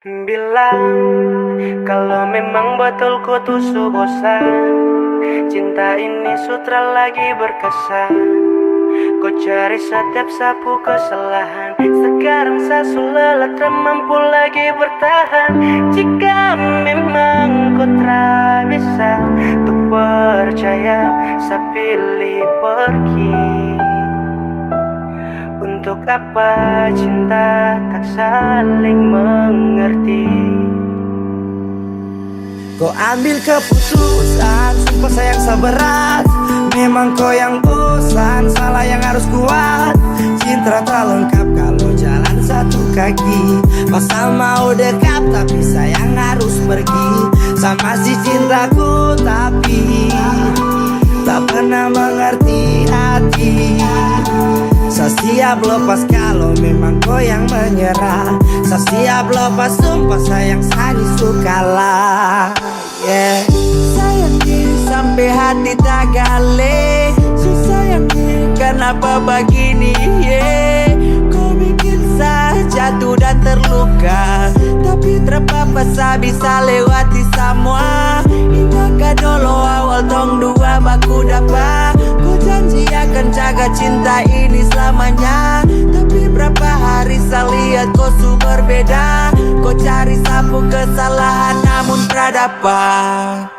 Bilang kalau memang betul ku tuh bosan, cinta ini sutra lagi berkesan. Kau cari setiap sapu kesalahan, sekarang saya lelah tak mampu lagi bertahan. Jika memang kau tak bisa untuk percaya, saya pilih pergi. Untuk apa cinta tak saling mengerti? Kau ambil keputusan, sumpah sayang seberat. Memang kau yang bosan, salah yang harus kuat. Cinta tak lengkap kalau jalan satu kaki. Pasal mau dekat tapi sayang harus pergi. Sama si cintaku tapi tak pernah mengerti hati. Saya siap lepas kalau memang kau yang menyerah. Saya siap lepas sumpah sayang saya disukalah. Yeah. Sayang diri sampai hati tak gale. Sayang diri kenapa begini? Yeah. Kau bikin saya jatuh dan terluka, tapi terpapa saya bisa lewati semua. Ingatkan dulu awal tong dua baku dapat. Kau janji akan jaga cinta ini selamanya, tapi berapa hari saya lihat kau su berbeda. Kau cari sapu kesalahan namun dapat.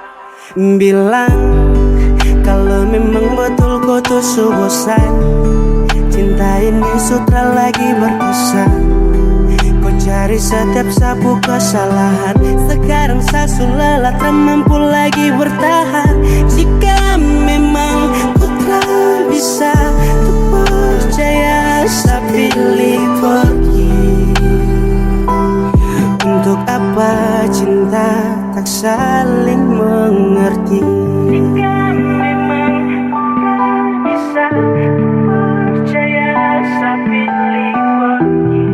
Bilang kalau memang betul kau tuh bosan, cinta ini sutra lagi berkesan. Kau cari setiap sapu kesalahan, sekarang saya lelah tak mampu lagi bertahan. Jika memang kau tak bisa untuk percaya, saya pilih pergi. Untuk apa cinta tak saling mengerti? Jika memang kau tak bisa percaya, saya pilih pergi.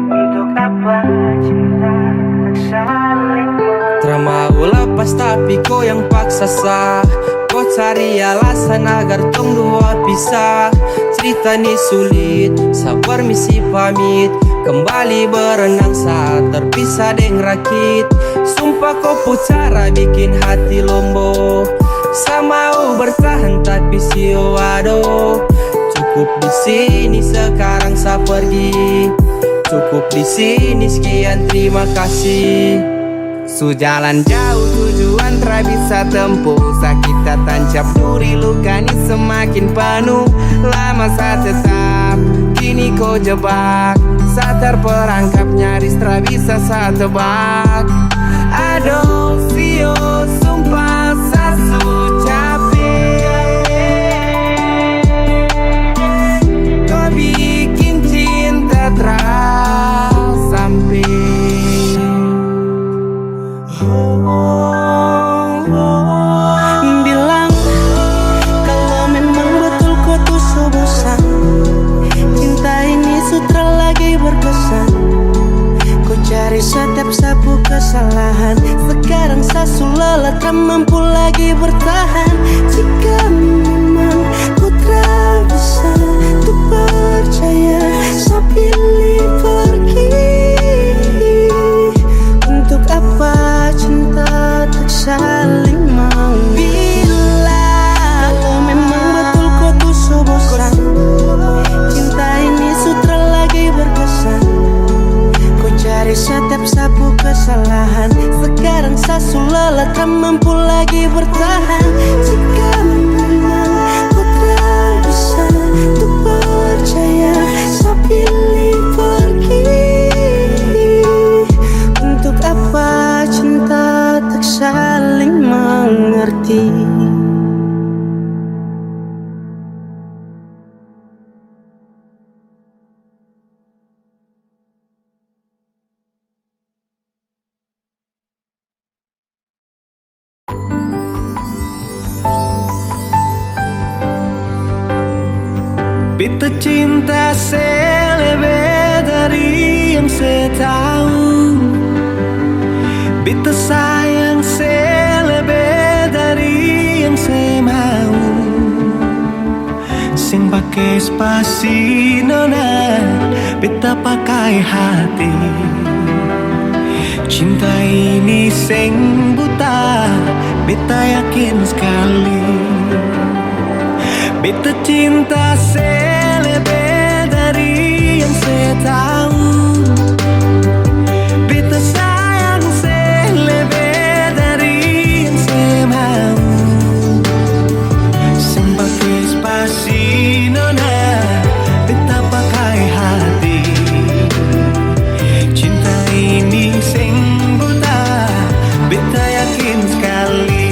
Untuk apa cinta tak saling mengerti? Tak mau lepas tapi kau yang paksa sah. Kau cari alasan agar tong dua pisah. Cerita ni sulit, saya permisi pamit. Kembali berenang saat terpisah deng rakit. Sumpah kau pucara bikin hati lombo. Saya mau bertahan tapi sio aduh. Cukup di sini sekarang saya pergi. Cukup di sini sekian terima kasih. Sujalan jauh tujuan tak bisa tempuh. Sakit tak tancap duri luka ni semakin penuh. Lama saya tetap, kini kau jebak. Saya terperangkap nyaris tak bisa saya tebak. Aduh Vio sumpah saya su capek. Kau bikin cinta terus sampai. Bilang kalau memang betul kau tuh bosan, cinta ini sutra lagi berkesan. Kau cari setiap sapu kesalahan, sekarang saya lelah tak mampu lagi bertahan. Jika memang kau tak bisa untuk percaya, saya pilih pergi. Untuk apa cinta tak saling mengerti? Bila kalau memang betul kau tuh bosan, cinta ini sutra lagi berkesan. Kau cari setiap sapu kesalahan, sekarang saya lelah tak mampu lagi bertahan. Jika memang kau tak bisa untuk percaya, saya pilih pergi. Untuk apa cinta tak saling mengerti? Beta cinta selebih dari yang saya tahu. Beta sayang selebih dari yang saya mau. Sing bakal pakai spasi nona, beta pakai hati. Cinta ini seng buta, beta yakin sekali. Beta cinta selebih dari yang saya tahu. Beta sayang selebih dari yang saya mau. Seng pakai spasi nona, beta pakai hati. Cinta ini seng buta, beta yakin sekali.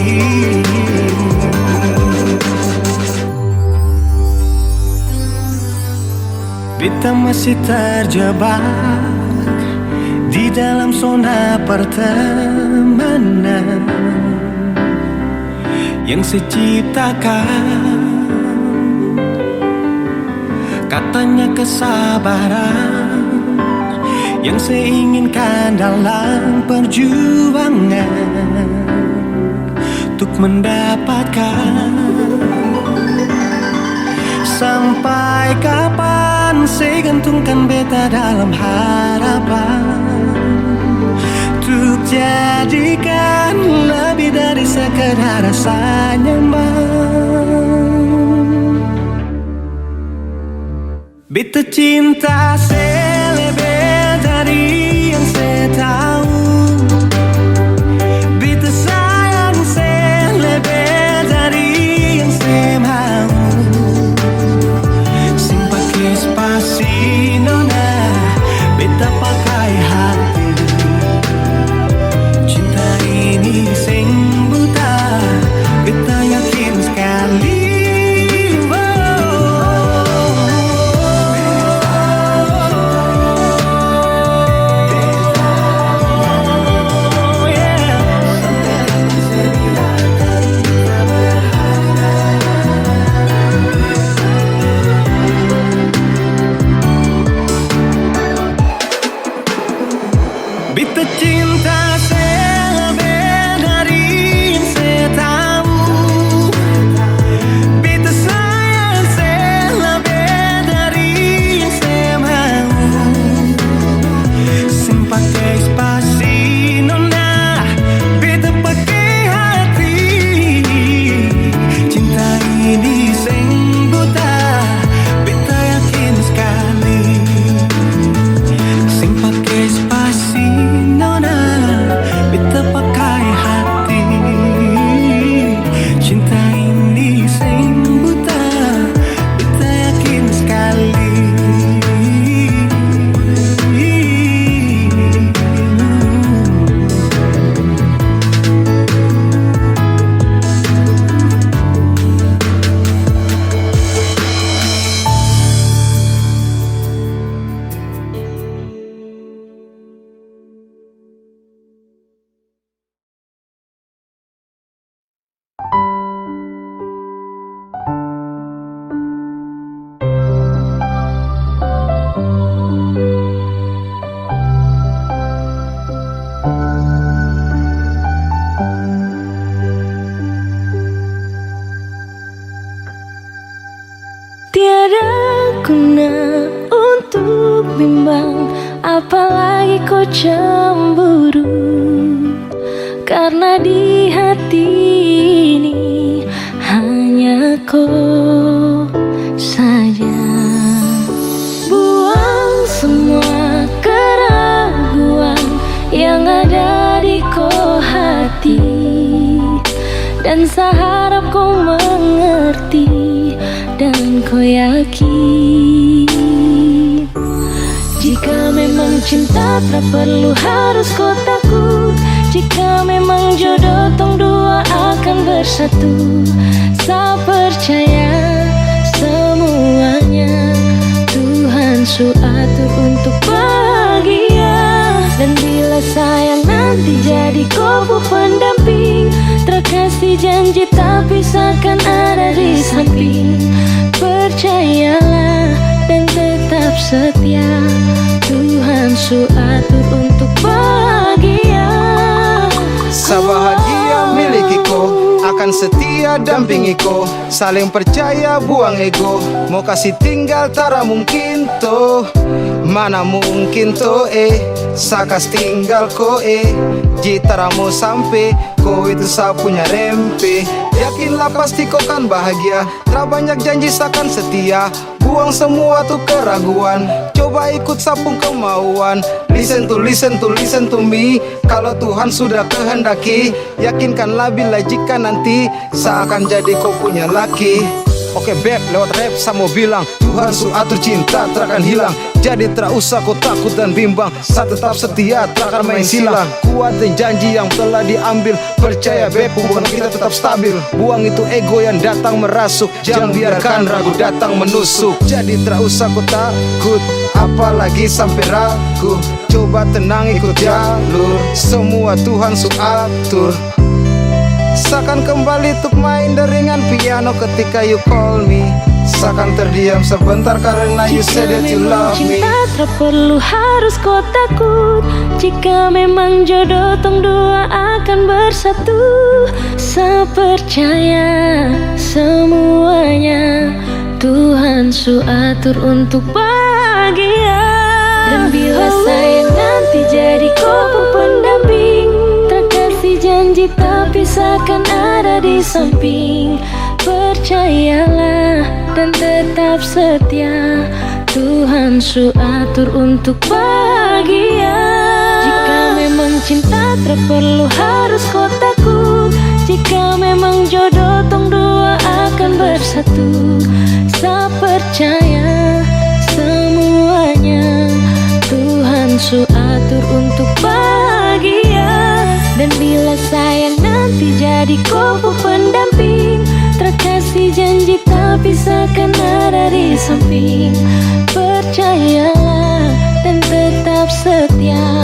Beta masih terjebak di dalam zona pertemanan yang saya ciptakan. Katanya kesabaran yang saya inginkan dalam perjuangan untuk mendapatkan. Sampai kapan saya gantungkan beta dalam harapan untuk jadikan lebih dari sekedar rasa nyaman. Beta cinta selebih dari yang saya tahu. Beta sayang selebih dari yang saya mau. Sing pakai spasi nona, beta pakai hati. Cinta ini sing buta, beta yakin sekali. Beta cinta selebih dari yang saya tahu. Beta sayang selebih dari yang saya mau. Sing pakai spasi nona, beta pakai hati. Cinta ini sing buta, beta yakin sekali. Sing pakai spasi nona, beta pakai hati. Cinta ini sing buta, beta yakin sekali. Tiada guna untuk bimbang, apalagi kau cemburu. Karena di hati ini hanya kau saja. Buang semua keraguan yang ada di kau hati, dan saya harap kau mengerti dan kau yakin. Jika memang cinta tak perlu harus kau takut. Jika memang jodoh tong dua akan bersatu. Saya percaya semuanya Tuhan su atur untuk bahagia. Dan bila saya nanti jadi kau pendamping, terkasih janji tak pisahkan ada di samping. Percayalah dan tetap setia, Tuhan su atur untuk bahagia. Sebahagia milikiku akan setia dampingi ko, saling percaya buang ego. Mau kasih tinggal tara mungkin to, mana mungkin to sakas tinggal ko jitara mau sampai ko itu sa punya rempe. Yakinlah pasti kau kan bahagia, tak banyak janji sakan setia. Buang semua tuh keraguan, coba ikut sapung kemauan. Listen to me. Kalau Tuhan sudah kehendaki, yakinkanlah bila jika nanti seakan jadi kau punya laki. Oke beb, lewat rap saya mau bilang, Tuhan su atur cinta takkan hilang. Jadi tak usah kau takut dan bimbang, saya tetap setia takkan main silang. Kuatin janji yang telah diambil, percaya beb hubungan kita tetap stabil. Buang itu ego yang datang merasuk, jangan biarkan ragu datang menusuk. Jadi tak usah kau takut, apalagi sampai ragu. Coba tenang ikut jalur, semua Tuhan su atur. Seakan kembali untuk main deringan piano ketika you call me. Seakan terdiam sebentar karena you said that you love me. Cinta tak perlu harus kau takut, jika memang jodoh tong dua akan bersatu. Saya percaya semuanya Tuhan su atur untuk bahagia. Dan bila saya nanti jadi kau pendamping, kasih janji tapi seakan ada di samping. Percayalah dan tetap setia, Tuhan su atur untuk bahagia. Jika memang cinta tak perlu harus kau takut, jika memang jodoh tong dua akan bersatu. Saya percaya semuanya Tuhan su atur untuk bahagia. Dan bila sayang nanti jadi kau pendamping, terkasih janji tapi seakan ada di samping. Percayalah dan tetap setia,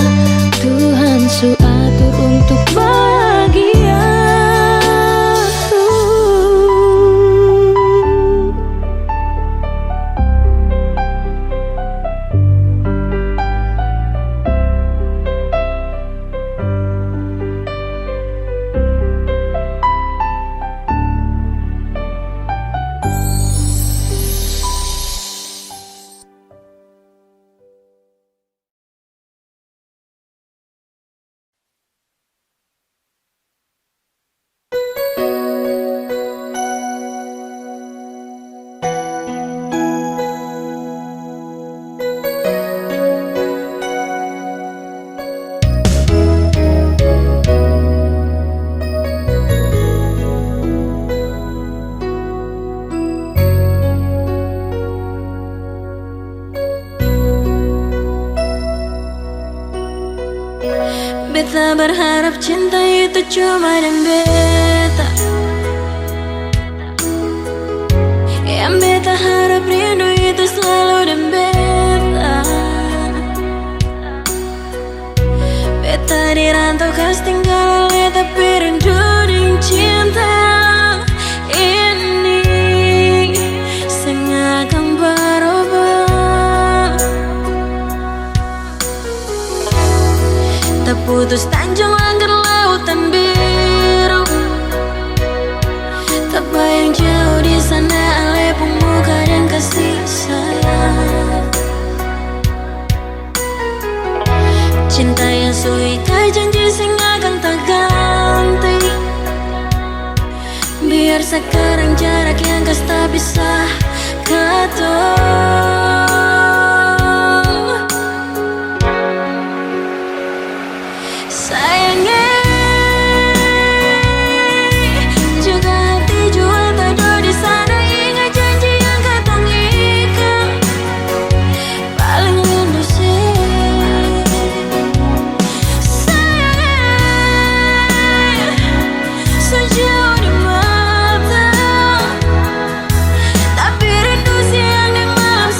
Tuhan su atur untuk bahagia. Beta berharap cinta itu cuma dan beta, yang beta harap rindu itu selalu dan beta. Beta dirantau kas tinggal oleh tapi rindu dengan cinta ini sengakan berubah. Terputus tanjung langgar lautan biru, tak bayang jauh di sana alai pemuka dan kasih sayang. Cinta yang suikai janji sing akan tak ganti. Biar sekarang jarak yang kas tak bisa katong. Tapi rindu siang dan malam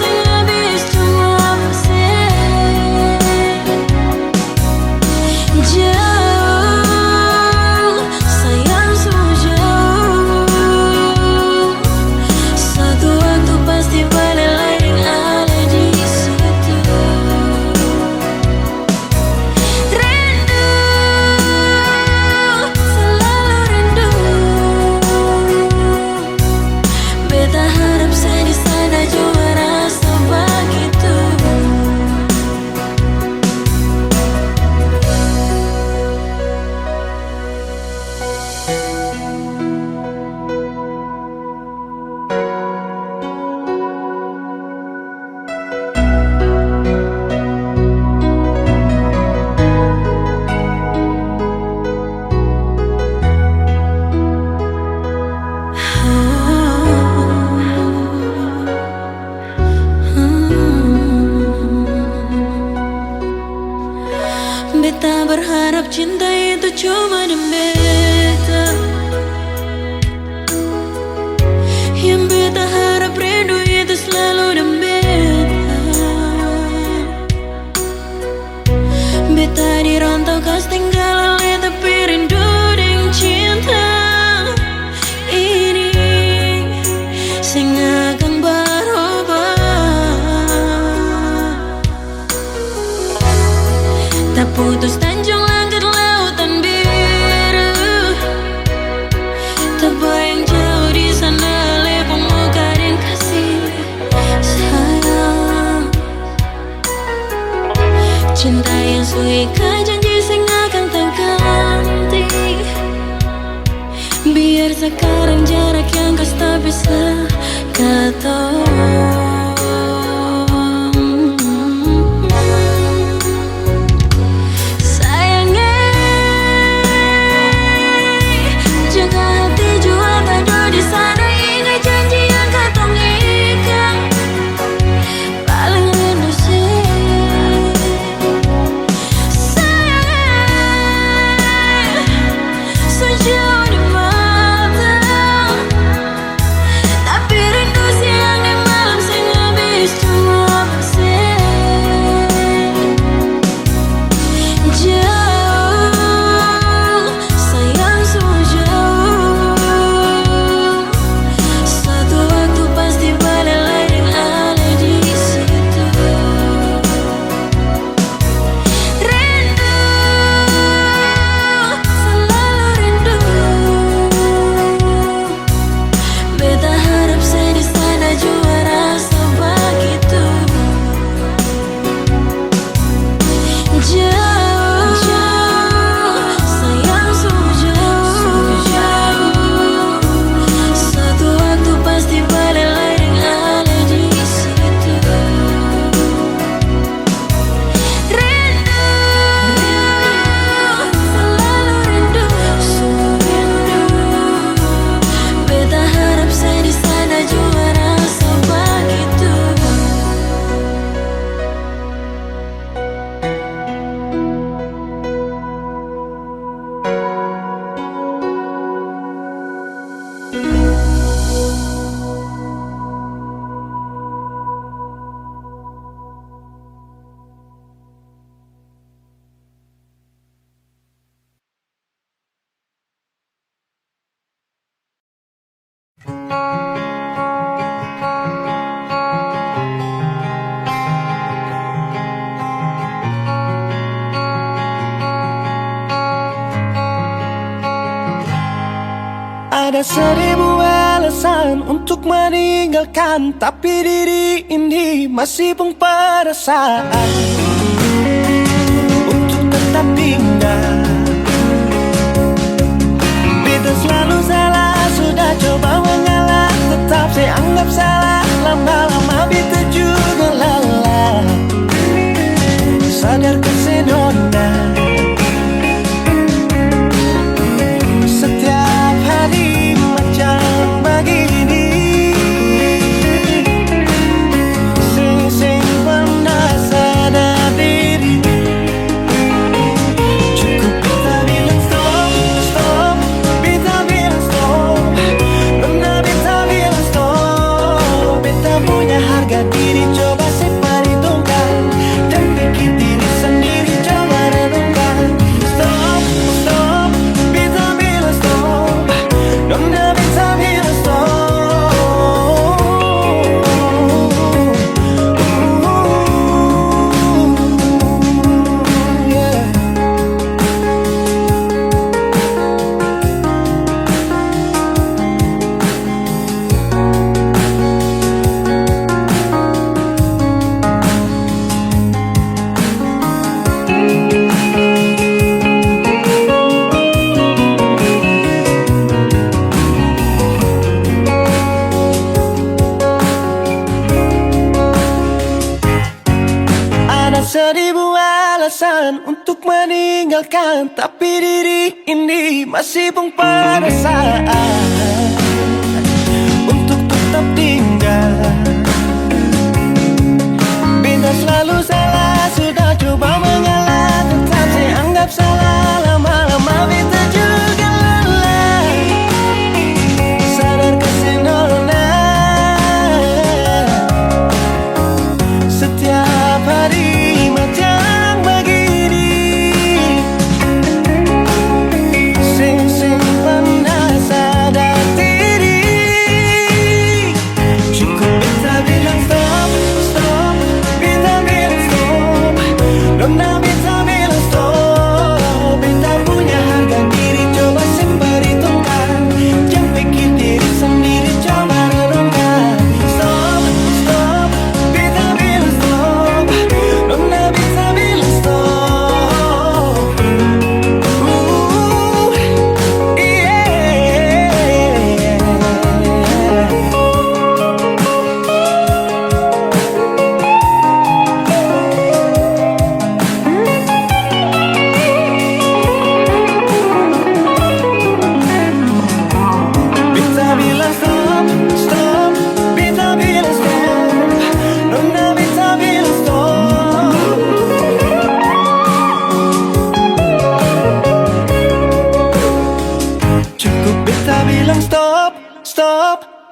Beta berharap cinta itu cuma di beta. Yang beta harap rindu itu selalu di beta. Beta di rantau kas tinggal ale tapi rindu ding cinta ini sing akan berubah. Tak putus tanjung langit lautan biru, tak bayang jauh di sana le pemuka dan kasih sayang. Cinta yang suika janji sing akan tak ganti. Biar sekarang jarak yang kau tak bisa kata. Ada 1000 alasan untuk meninggalkan, tapi diri ini masih pun perasaan untuk tetap tinggal. Beta selalu salah, sudah coba mengalah, tetap saya anggap salah. Lama-lama beta juga lelah. Sadarkan senona, setiap hari macam begini, sing pernah sadar diri. Cukup beta bilang stop, stop, beta bilang stop. Pernah beta bilang stop. Beta punya harga diri, coba seperhitungkan dan pikir diri sendiri, coba renungkan. Stop, stop, beta bilang stop. Nona beta bilang stop. Yeah. Ada 1000 alasan untuk meninggalkan, tapi diri ini masih pun perasaan untuk tetap tinggal. Beta selalu salah, sudah coba mengalah, tetap saya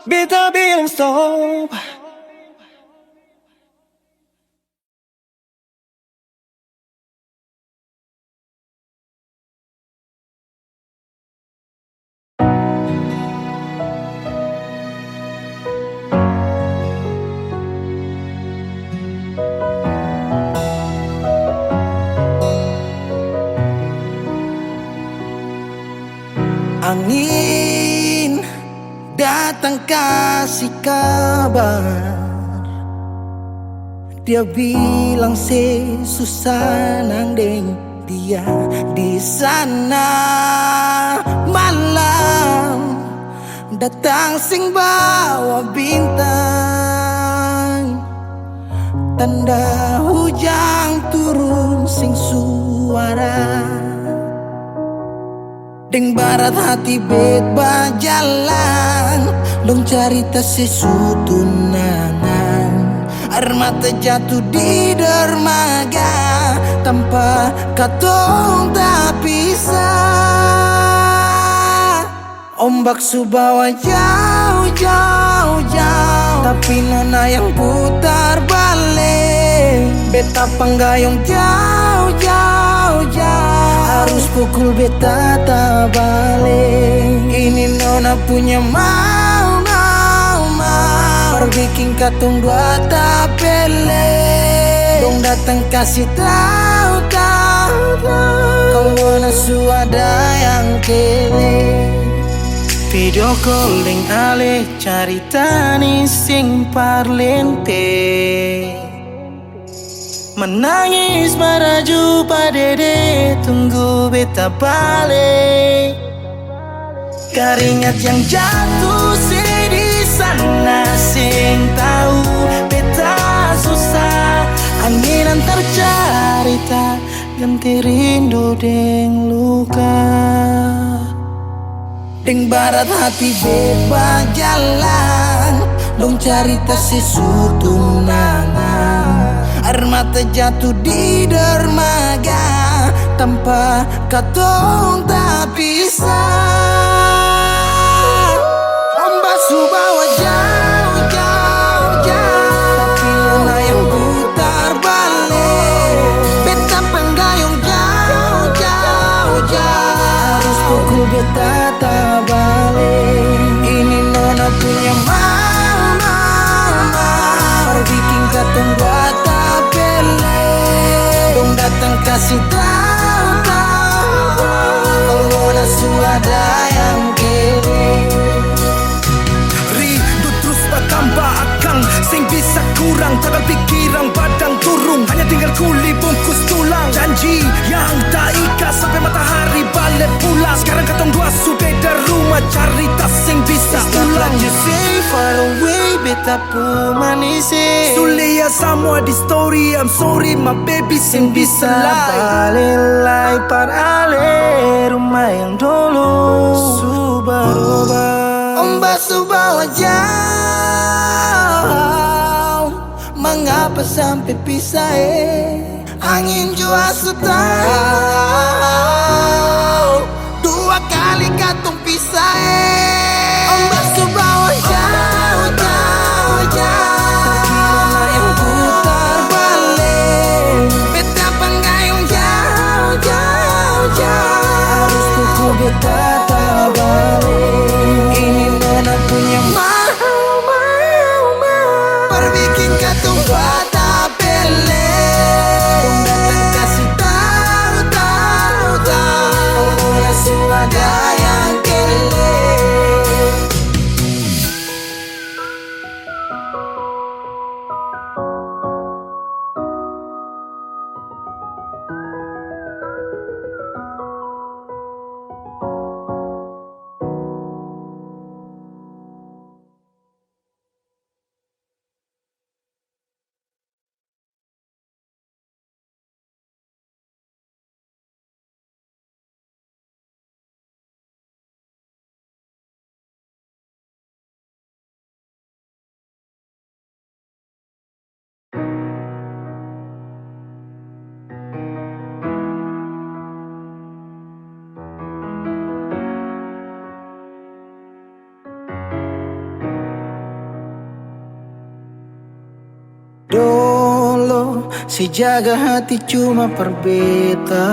beta bilang stop. Angin datang kasih kabar, dia bilang susah nang deng dia di sana. Malam datang sing bawa bintang, tanda hujan turun sing suara. Deng barat hati bet bajalan, dong cerita sesutunangan. Air mata jatuh di dermaga, tanpa katong tak pisah. Ombak subawa jauh, jauh, jauh, tapi nona yang putar balik. Beta panggayong jauh, jauh, jauh, harus pukul beta tak balik. Ini nona punya mau, mau, mau, perbikin katong dua tak pele. Dong datang kasih tahu, tahu, tahu, kau nona suada yang kele. Video calling ale carita ni sing parlente, menangis meraju padede tunggu beta balik. Keringat yang jatuh di sana sing tahu beta susah. Angin antar carita ganti rindu deng luka. Deng barat hati bebas jalan, dong cerita sesutunangan. Air mata jatuh di dermaga, tanpa katong tak pisah. Ombak subawa jauh, jauh, jauh, tapi nona yang putar balik. Beta panggayong jauh, jauh, jauh, harus pukul beta tak balik. Ini nona punya mau, mau, mau, perbikin katong buat tak pele. Dong datang kasih tahu, tahu, kau nona suada yang kere. Rindu terus bertambah akang, sing bisa kurang, takkan pikiran badang turung. Hanya tinggal kuli bungkus tulang, janji yang tak ikat sampai matahari balik pulang. Sekarang katong dua sudah di rumah, cari tas sing bisa ulang. You say far away, beta pu manise. Sulia semua di story, I'm sorry my baby sing bisa balelai par ale rumah yang dulu subaroba. Ombak subawa jauh, mengapa sampai pisah angin jua tahu, dua kali katong pisah Ombak subawa jauh, jauh, jauh, tapi nona yang putar balik. Beta panggayong jauh, jauh, jauh, harus pukul beta tak balik. Ini nona punya mau, mau, mau, perbikin katong buat tak pele. Dong datang kasih tahu, tahu, tahu, nona suada yang si jaga hati cuma perbeta,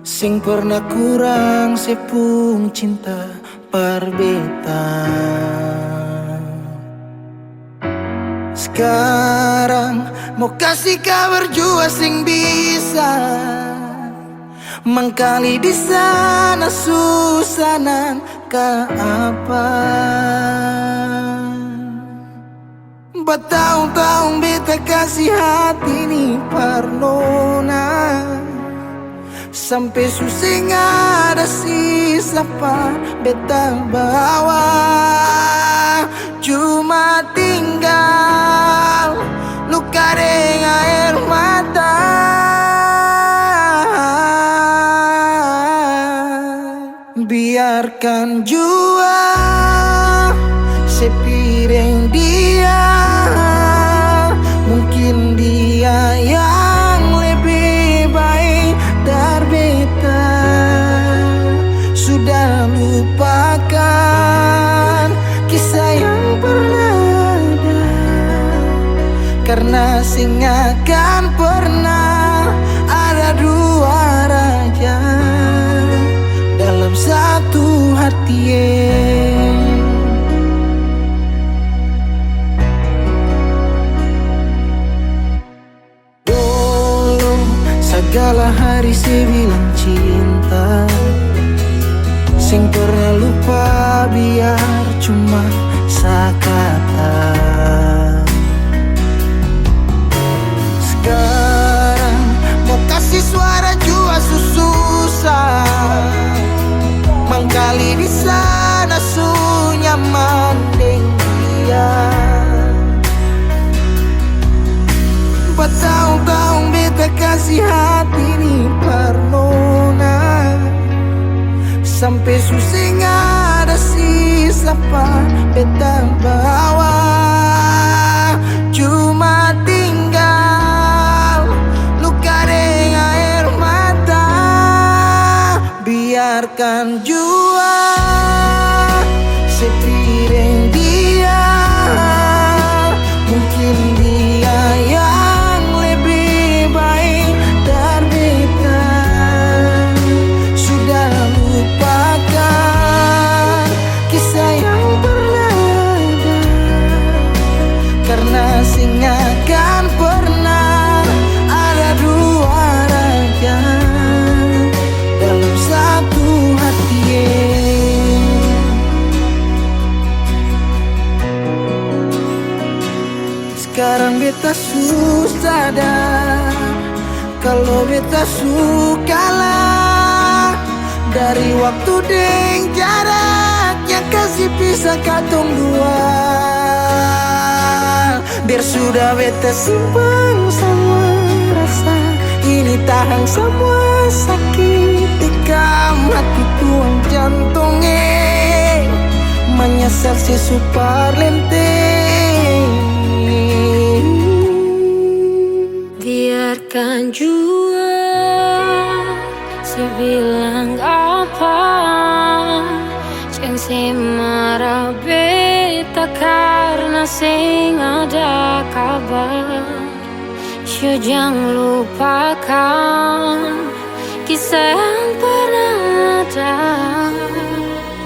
sing pernah kurang sepung cinta perbeta. Sekarang mau kasih kabar jua sing bisa mengkali di sana susanan ke apa. Bertahun-tahun beta kasih hati ni parnona, sampai susah ada sisa pa beta bawa. Cuma tinggal luka dengan air mata. Biarkan jua sepiring dia, mungkin dia yang lebih baik dari beta. Sudah lupakan kisah yang pernah ada, karena sing akan pernah ada dua raja dalam satu hati. Dulu segala hari saya bilang cinta, sing pernah lupa biar cuma sekata. Sekarang mau kasih suara jua susah, mangkali di sana su nyaman deng dia. Bertahun-tahun beta kasih hati ni parnona, sampai susah ada sisa pa beta bawa. Cuma tinggal luka dengan air mata. Biarkan jua sepiring dia, mungkin dia yang lebih baik dari beta. Sudah lupakan kisah yang pernah ada, karena sing akan pernah ada dua raja dalam satu hati. Sekarang beta susah sadar kalau beta sukalah dari waktu deng jarak yang kasih pisah katong dua. Biar sudah beta simpan semua rasa, ini tahan semua sakit tikam hati tuang jantungnya, menyesal si super lenteng. Biarkan jua si bilang apa, jangan si marah beta karena sing ada kabar. Jangan lupakan kisah yang pernah ada,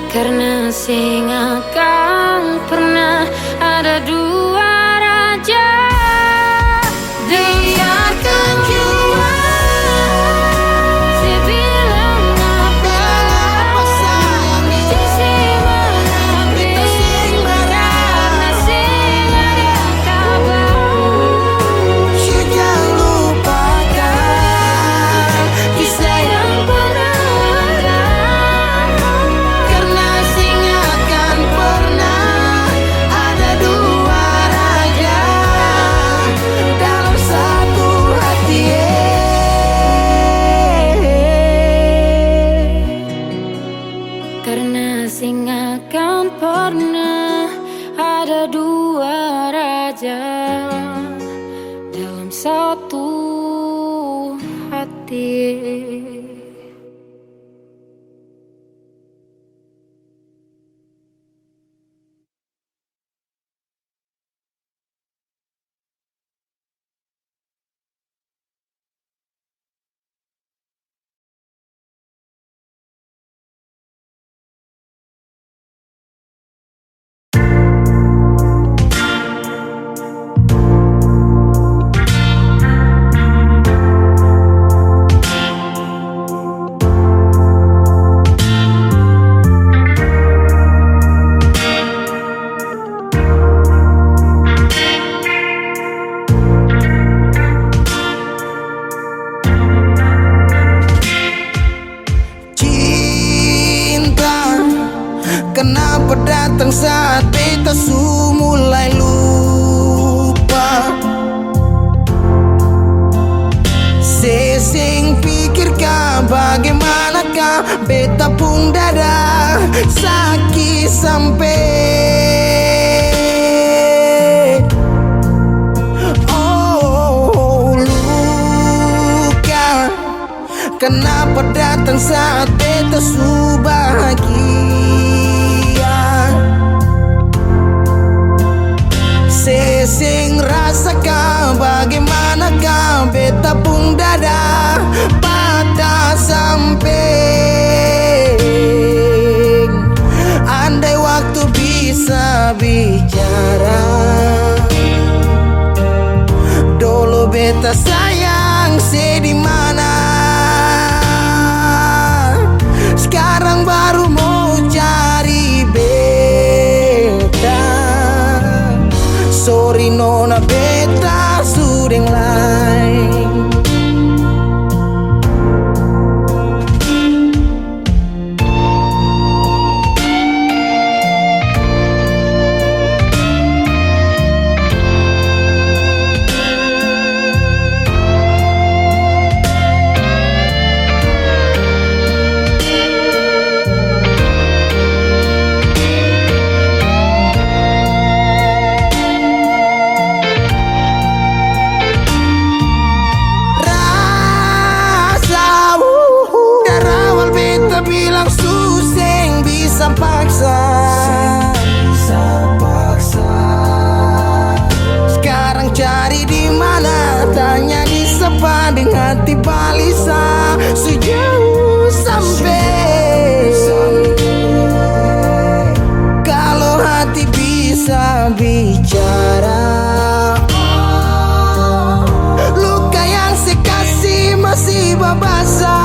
karena sing akan pernah ada dua raja. Biarkan jua si bilang apa, si marah beta karena sing ada kabar. Jangan lupakan kisah yang pernah ada, karena sing akan pernah ada dua raja dalam satu hati. Karena sing akan pernah ada dua raja dalam satu hati. Kenapa datang saat beta su mulai lupa? Sesing pikirkan bagaimanakah beta pun dada sakit sampai luka. Kenapa datang saat beta su bahagia? Sesing rasakan bagaimanakah beta pun dada patah sampai. Andai waktu bisa bicara, dulu beta sayang di mana. Sekarang baru mau cari beta. Sorry nona beta sudeng lain. Sekarang cari di mana, tanya di sepa dengan hati balisa sejauh sampai. Kalau hati bisa bicara, luka yang sekasih masih babasa.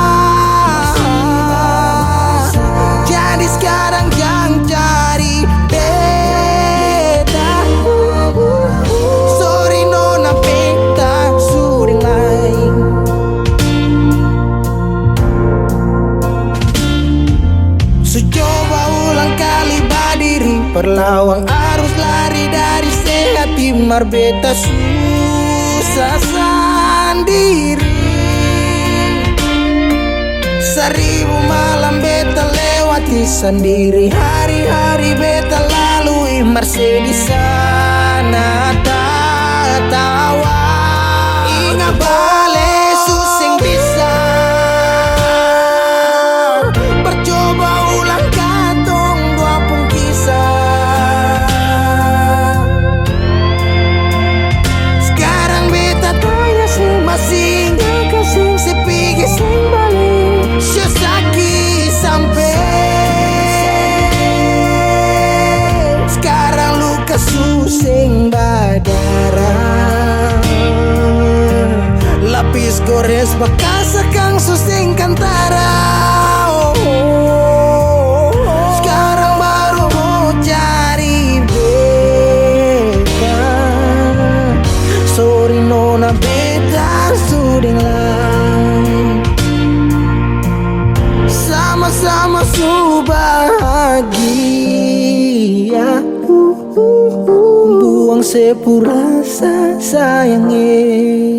Jadi sekarang jangan cari beta. Sorry nona beta sudeng lain. Su coba ulang kali berdiri, perlawan arus lari dari sehat timar beta susah sendiri. Seribu malam beta lewati sendiri, hari-hari beta lalui masih di sana tertawa. Ingat bale susing bisa bercoba ulang katong dua pun kisah. Sekarang beta tanya sing masih nggak kasih sepigi sing balik. Sesaki sampai sekarang luka susing berdarah. Lapis gores bekas akang susing kantara. Sekarang baru mau cari beta. Sorry nona beta sudeng lain. Sama-sama su bahagia. Buang sepurasa sayangnya.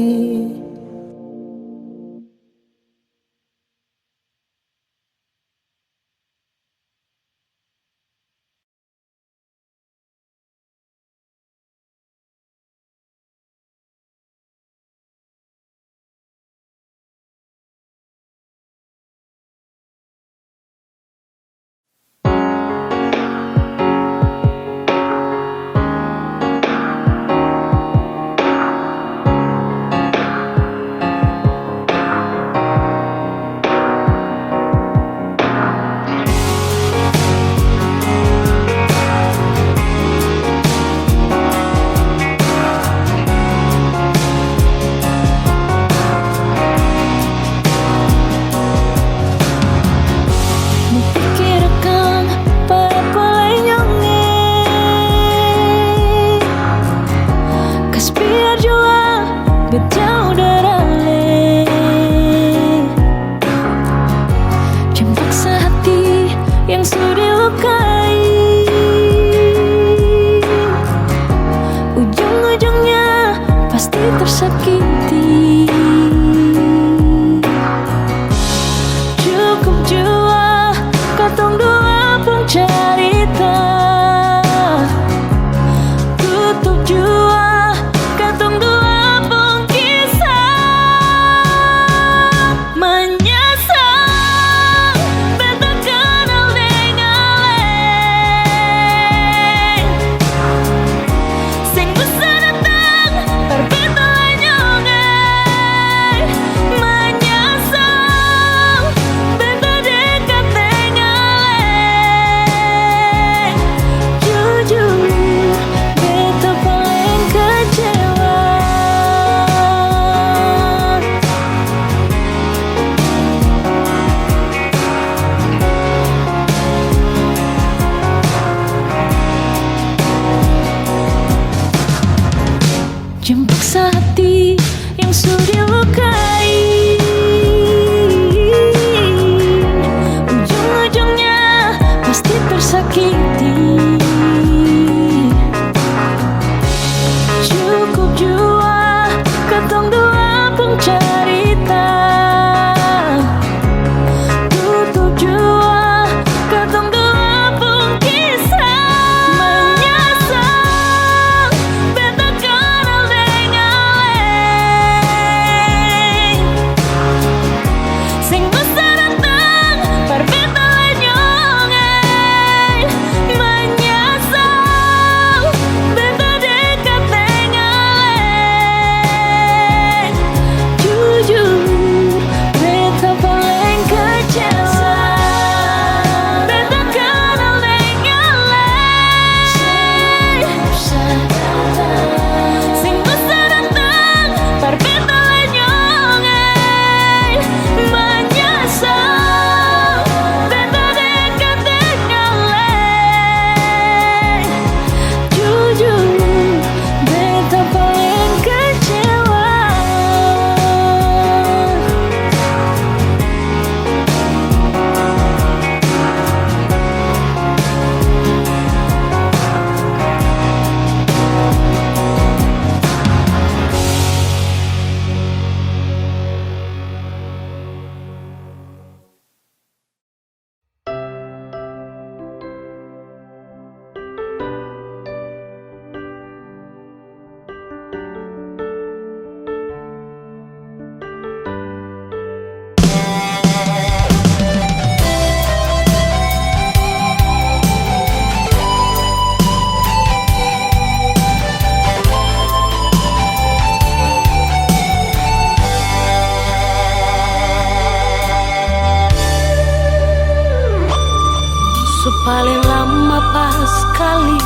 paling lama pas kali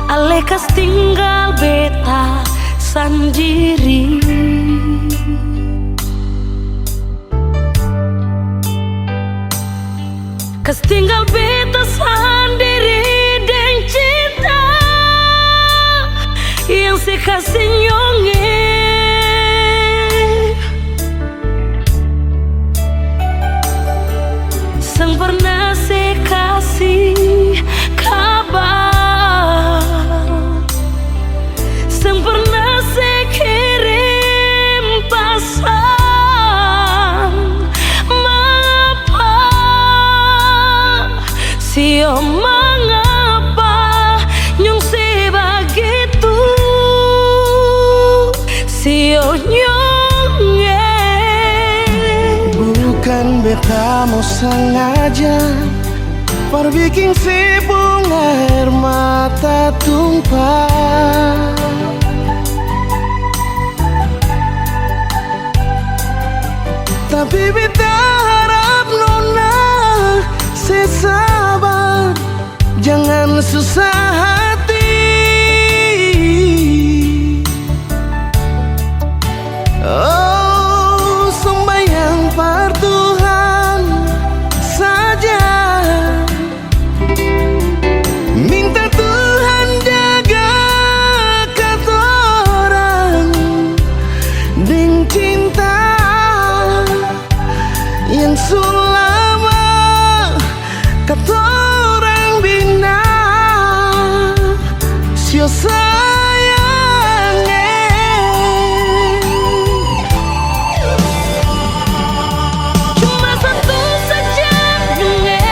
alekas tinggal beta sendiri. Kas tinggal beta sendiri dan cinta yang sekasih nyonge. Sang pernah sekasih kabar, sang pernah sekirim pesan. Mengapa, sio mengapa nyong sebegitu, sio nyonge. Bukan beta mau sengaja perbikin si bunga air mata tumpah, tapi beta harap nona sesabar, jangan susah hati. Oh, sembahyang par Tuhan saja, minta Tuhan jaga katorang dengan cinta yang selama katorang bina. Sio Cuma satu saja nyonge,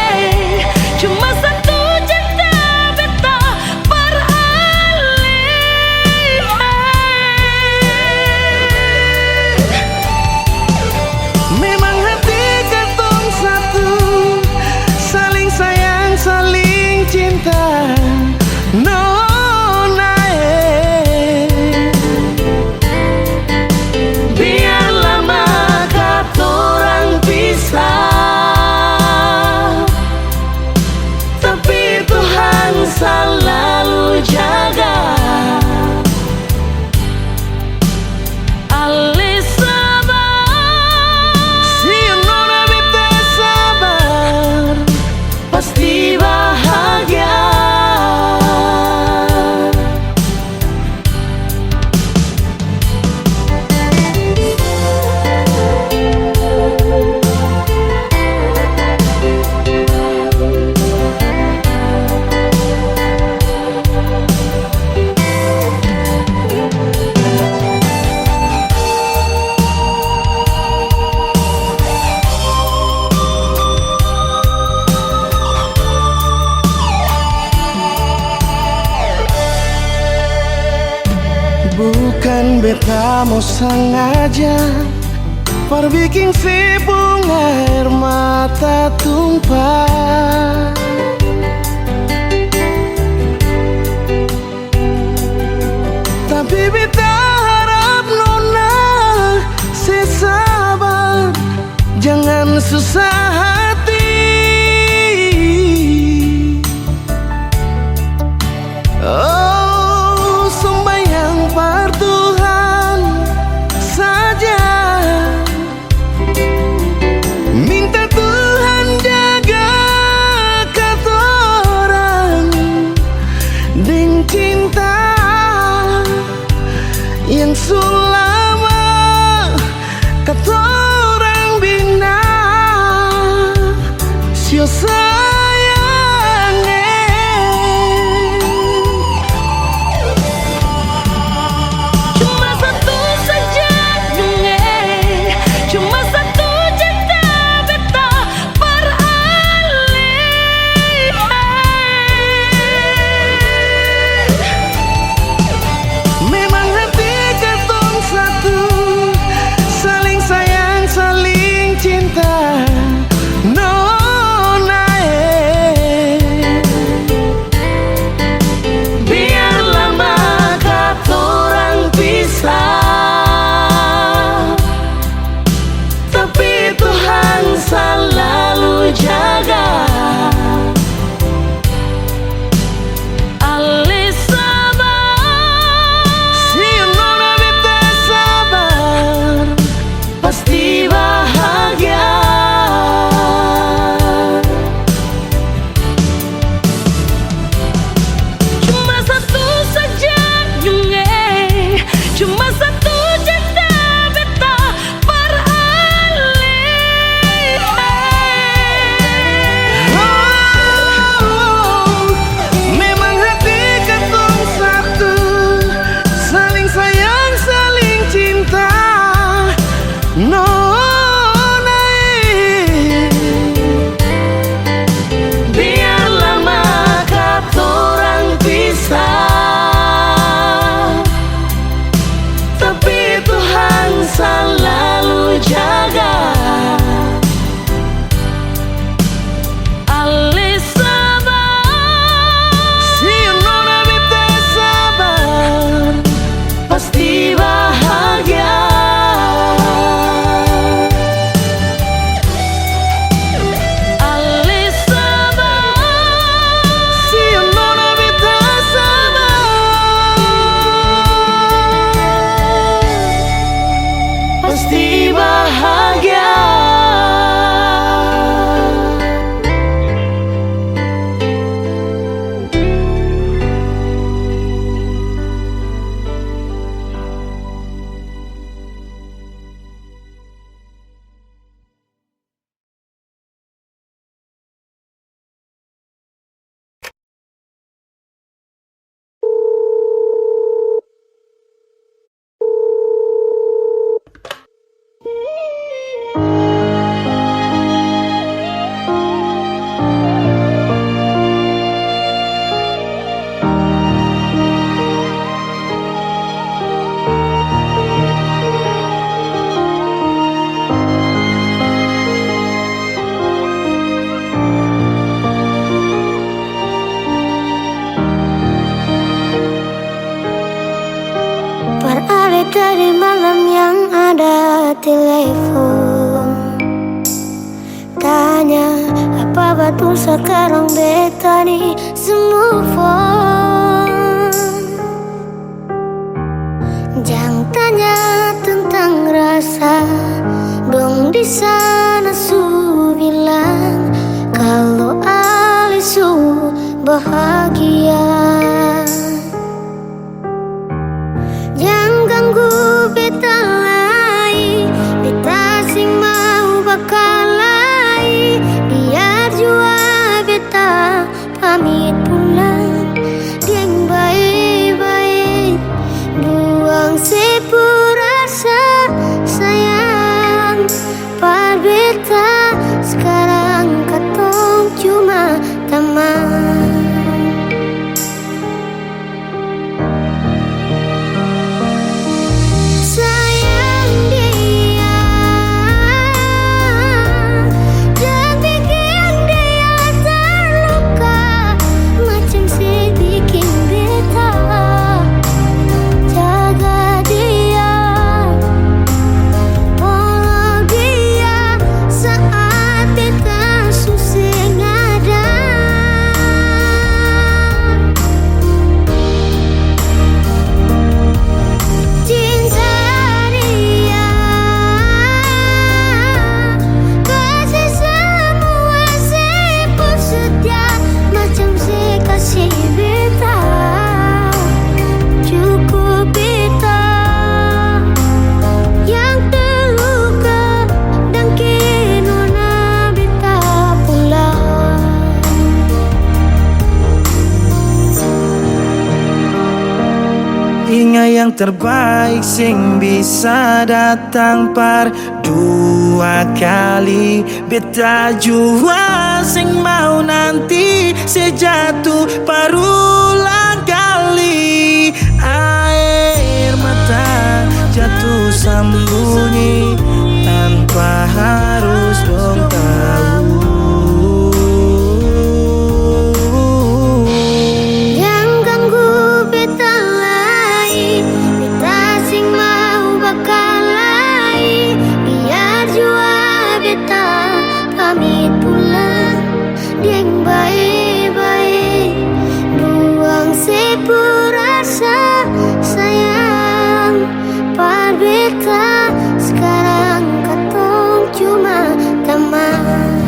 cuma satu cinta beta beralih. memang hati katong satu, saling sayang, saling cinta. Nona, Biar lama katorang pisah, tapi Tuhan selalu jaga. Ale sabar, si nona beta sabar, pasti bahagia. bukan beta mau sengaja perbikin si bunga air mata tumpah, tapi beta harap nona sesabar, jangan susah hati. Oh, sembahyang par Tuhan saja, minta Tuhan jaga katorang dengan cinta yang selama katorang bina. Beralih dari malam yang ada telepon, tanya apa betul sekarang beta nih semua phone. Jangan tanya tentang rasa, dong di sana su bilang kalau Ali su bahagia. Jangan ganggu beta lagi, beta sing mau bakalai. Biar jua beta pamit pulang, yang baik-baik buang sepurasa sayang. Par beta sekarang katong cuma teman. Ingat yang terbaik sing bisa datang par dua kali. Beta jua sing mau nanti sejatuh parulang kali. Air mata jatuh sembunyi tanpa harus dong tahu. Pamit pulang, yang baik-baik buang sepurasa sayang. Par beta sekarang katong cuma teman.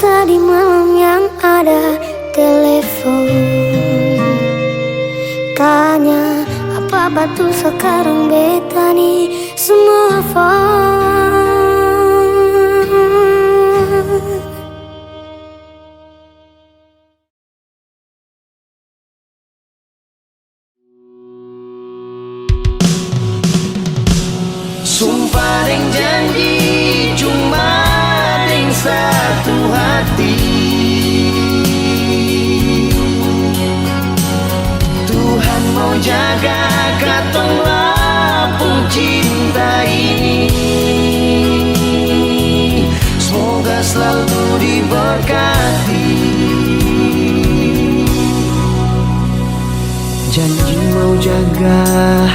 Tadi malam yang ada telepon, tanya apa betul sekarang beta nih semua phone. Sumpah dan janji cuma deng satu hati. Tuhan mau jaga katong lapung cinta ini.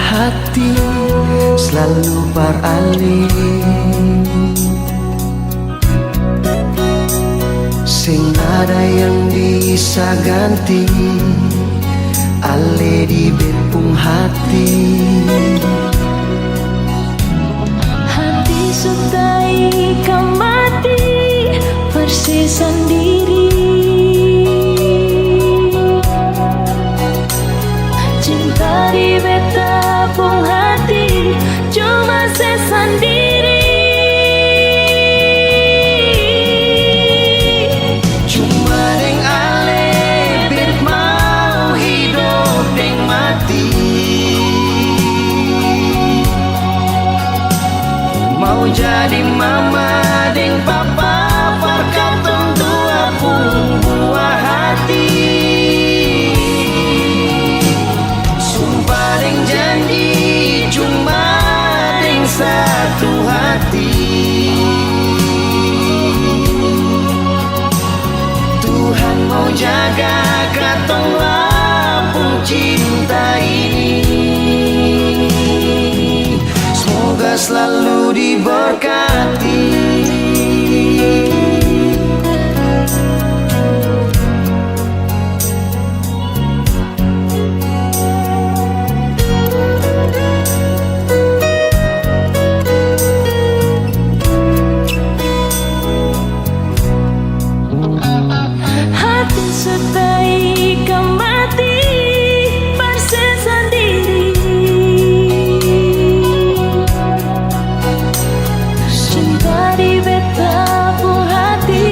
hati selalu beralih, sing ada yang bisa ganti ale di bepung hati. Hati sutai kamati persis sendiri, cinta di betapung hati cuma sendiri. Cuma deng ale bet mau hidup deng mati, mau jadi mama deng papa perkatong dua pun buah hati. Sumpah deng janji cuma deng satu hati. Tuhan mau jaga katong lampung cinta ini, semoga selalu diberkati. Hati sutai kamati persis sendiri, cinta di betapung hati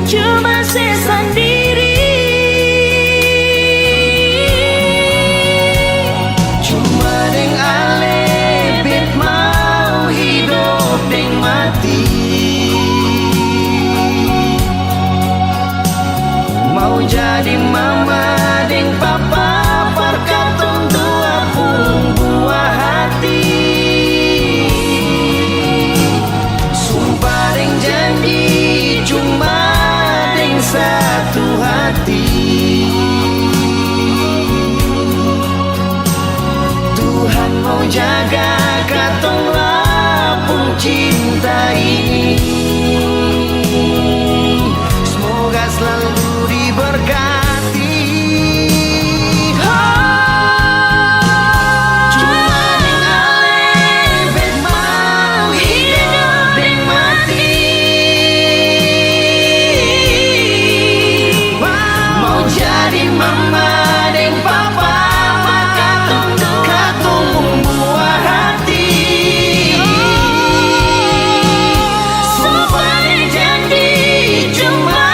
cuma sendiri. Cuma deng ale bet mau hidup deng mati, mau jadi mama deng papa perkatong dua pun buah hati. Sumpah deng janji cuma deng satu hati. Tuhan mau jaga katong lampung cinta ini, semoga selalu diberkati. Cuma deng ale bet mau hidup deng mati, mau jadi mama deng papa katong buah hati. Sumpah deng janji cuma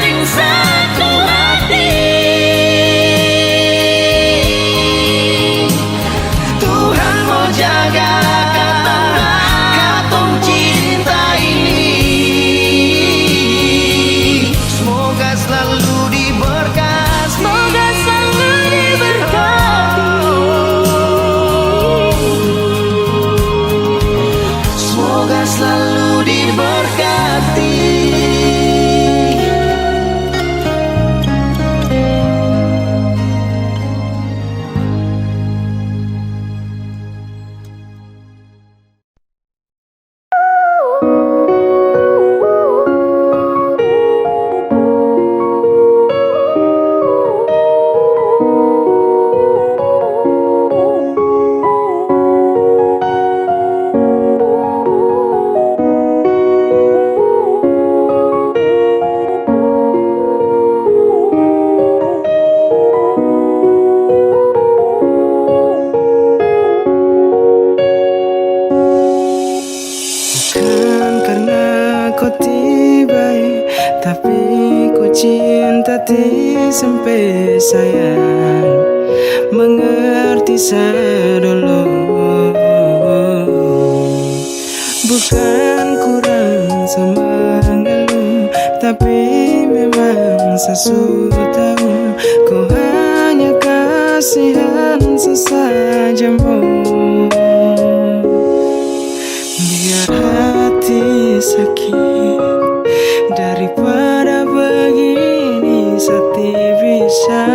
deng satu hati. Tuhan mau jaga katong cinta ini, semoga selalu diberkati. Semoga selalu diberkati. Semoga selalu diberkati. Bukan karena kau tiba, tapi ku cinta sampai sayang, mengerti sedulu. Bukan kurang semangatmu, tapi memang sesuatu tahu kau hanya kasihan sesajamu. Biar hati sakit daripada begini, sakit bisa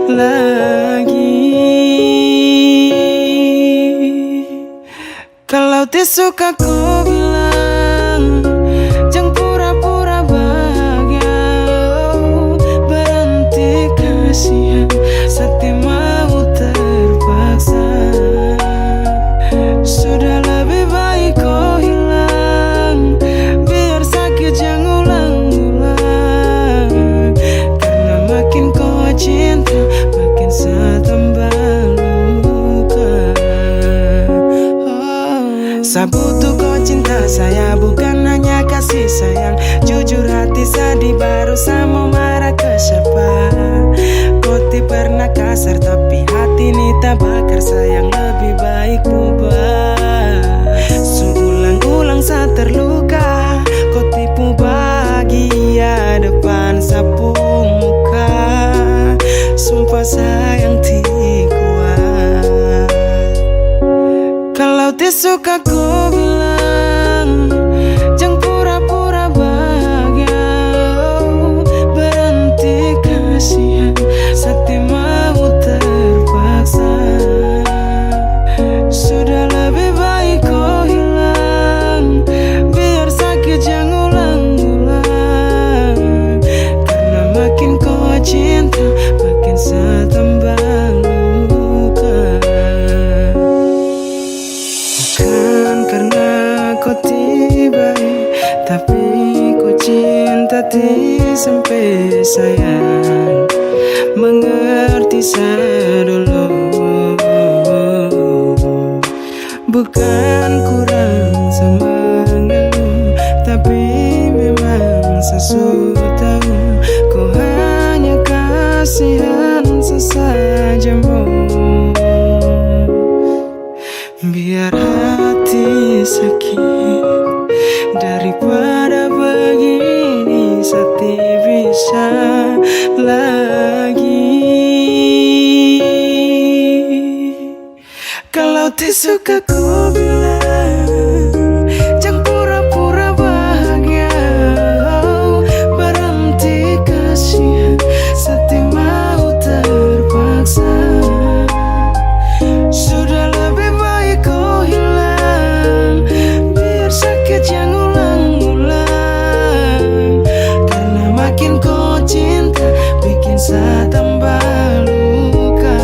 lagi. suka ku bilang, jangan pura-pura bahagia. Berhenti kasihan, sakti mau terpaksa. Sudah lebih baik kau hilang, biar sakit jangan ulang-ulang. Karena makin kau cinta, makin saya tambah luka. Saya butuh kau cinta saya, bukan hanya kasih sayang. Jujur hati sedih, baru saya mau marah ke siapa. Kau tidak pernah kasar, tapi hati ini tak bakar. Sayang lebih baik bubar. Seulang-ulang saya terluka, kau tipu bahagia depan sapu muka. Sumpah sayang tidak kuat. Kalau tidak suka ku bilang, jangan pura-pura bahagia. Berhenti kasihan, sakti mau terpaksa. Sudah lebih baik kau hilang, biar sakit jangan ulang-ulang. Karena makin kau cinta, makin saya tambah luka. Bukan karena kau tiba, tapi kau cinta sampai sayang. Mengerti saya dulu, bukan kurang semangatmu, tapi memang saya tahu kau hanya kasihan sesajamu. Biar hati sakit, daripada begini sakti bisa lagi. Kalau tidak suka ku bilang, jangan pura-pura bahagia. Berhenti kasihan, sakti mau terpaksa. Sudah lebih baik kau hilang, biar sakit jangan ulang-ulang. Karena makin kau cinta, bikin saya tambah luka.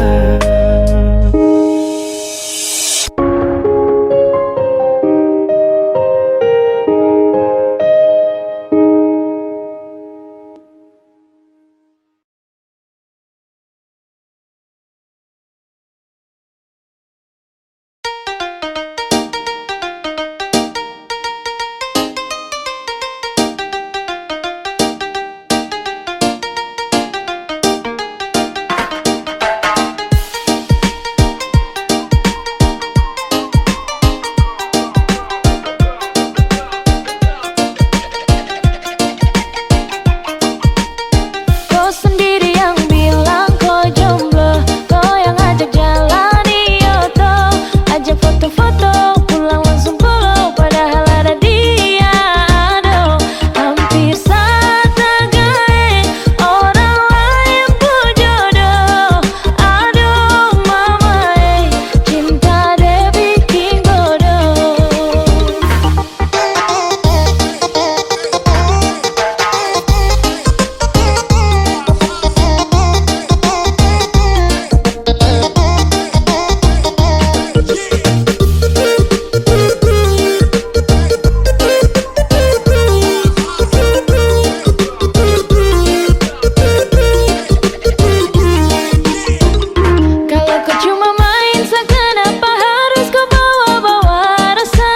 Kau sendiri yang bilang kau jomblo, kau yang ajak jalan Yoto, ajak foto-foto, pulang langsung follow, padahal ada dia. Aduh, hampir saja gae, orang lain pun jodoh. Aduh mama cinta deh bikin bodoh. Kalau kau cuma main, kenapa harus kau bawa-bawa rasa?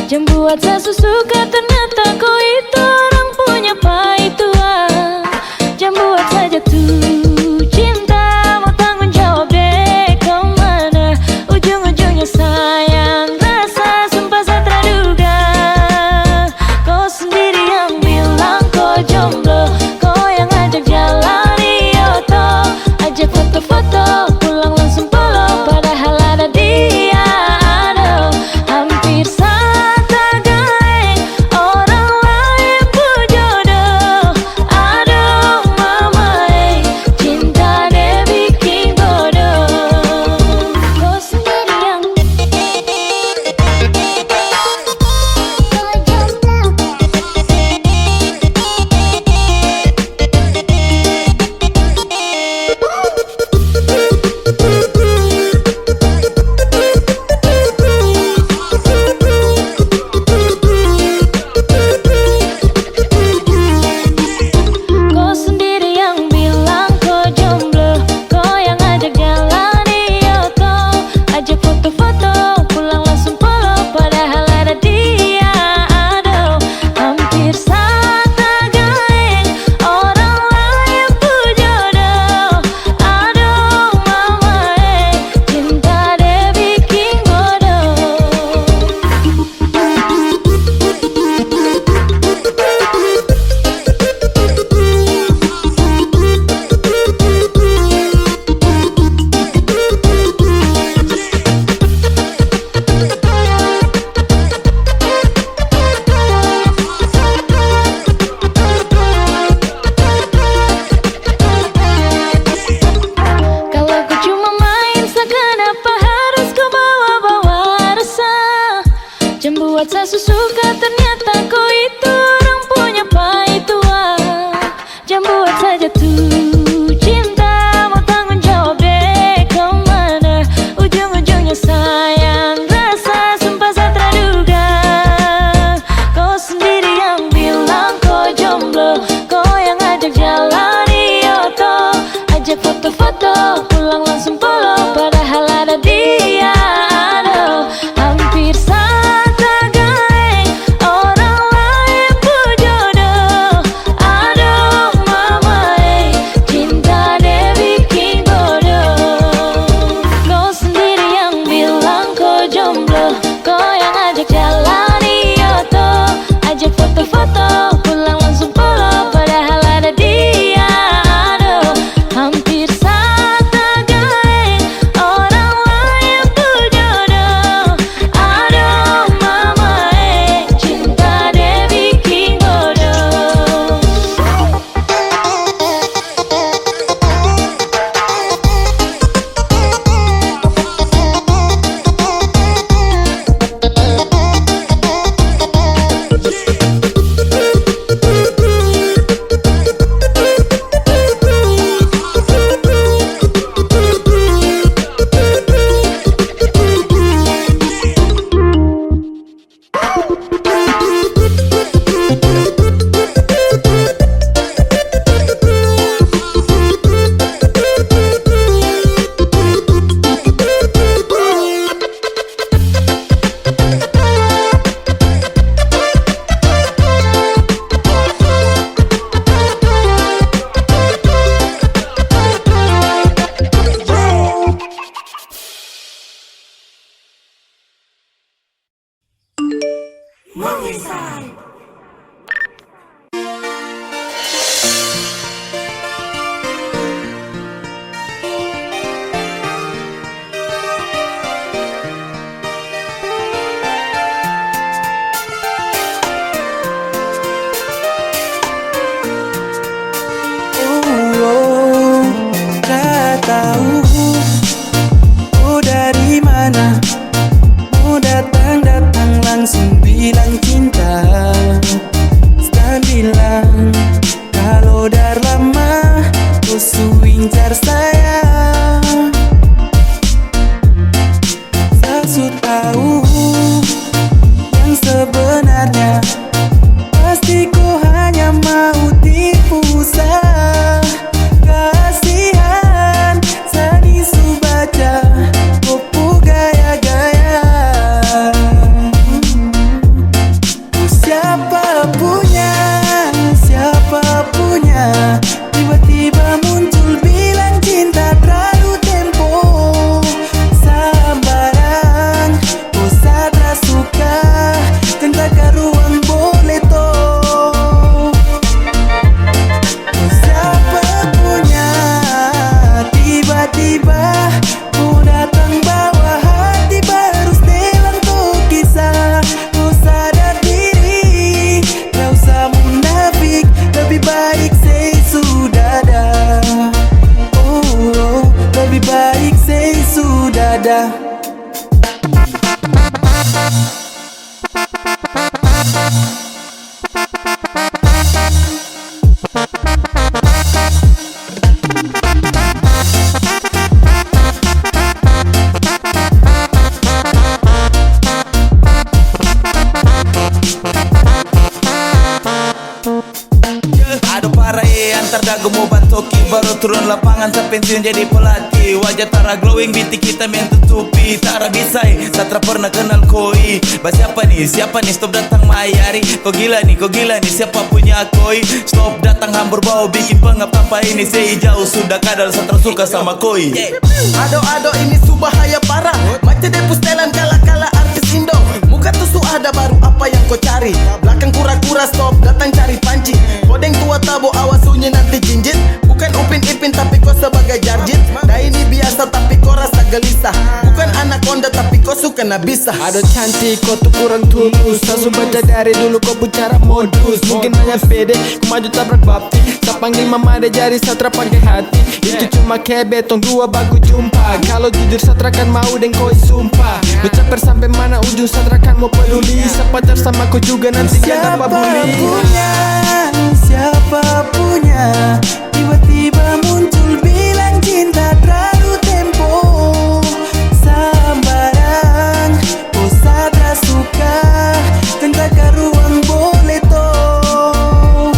Jangan buat saya suka, ternyata kau itu orang punya paituan. Jangan buat saya jatuh cinta, mau tanggung jawab deh kemana. Ujung-ujungnya sayang rasa, sumpah saya terduga. Kau sendiri yang bilang kau jomblo, kau yang ajak jalan Yoto, ajak foto-foto, pulang langsung follow, padahal ada dia. Aduh, hampir saja gae, orang lain pun yang buat saya suka ternyata kau itu orang punya pai tua. Jangan buat saya jatuh cinta, mau tanggung jawab deh kemana ujung-ujungnya sayang rasa sumpah saya terduga. Kau sendiri yang bilang kau jomblo, kau yang ajak jalan Yoto, ajak foto-foto pulang langsung polo, padahal ada dia. Aduh, hampir saja geng orang lain berjodoh. Aduh mama cinta dia bikin bodoh. Kau sendiri yang bilang kau jomblo, kau yang ajak jalan Yoto, ajak foto-foto pulang langsung polo, padahal ada dia. Aduh, hampir saja geng orang lain berjodoh. Aduh mama cinta dia bikin bodoh. Tak tahu oh dari mana mau datang langsung bilang cinta. Sekarang bilang kalau dar lama kau suincar saya. Saya tahu yang sebenarnya, pasti kau hanya mau tipu saya. Kasihan Sani Subaca Kopu gaya-gaya. Siapa punya tiba-tiba muncul bilang cinta terlalu tempo. Sabaran kau sadar suka cinta ke ruang boleh toh. Siapa punya tiba-tiba kau datang bawa hati baru setelan tuh kisah. Kau sadar diri, gak usah munafik, lebih baik say sudah dah. Oh, lebih baik say sudah dah. Aduh parah antar dagu mau bantoki, baru turun lapangan sampai pensiun jadi pelatih. Wajah tara glowing, binti kita main tutupi. Tara bisai, satra pernah kenal koi. Siapa nih stop datang mayari. Kau gila nih siapa punya koi. Stop datang hambur bau bikin pengap tanpa ini. Sei jauh sudah kadal satra suka sama koi. Ado ini subahaya parah, macam depus telan kala-kala artis Indo. Muka tuh ada baru apa yang kau cari. Belakang kura-kura stop datang cari panci. Kodeng tua tabo awas sunyi nanti jinjit. Bukan upin-ipin tapi kau sebagai jarjit. Dah ini biasa tapi kau rasa gelisah. Bukan anaconda tapi kau kau suka Nabisa. Aduh cantik kau tuh kurang tulus. Langsung baca dari dulu kau bicara modus. Mungkin hanya pede, ku maju tabrak bapti. Tak panggil mama deh jari satra pakai hati. Itu cuma kayak betong dua baku jumpa. Kalau jujur satra kan mau deng koi sumpah. Ucapkan sampai mana ujung satra kan mau peduli. Sepacar sama ku juga nanti gak dapat bully. Siapa punya tiba-tiba muncul bilang cinta terlalu tempo. Sambarang oh sadra suka tentang ruang boleh toh.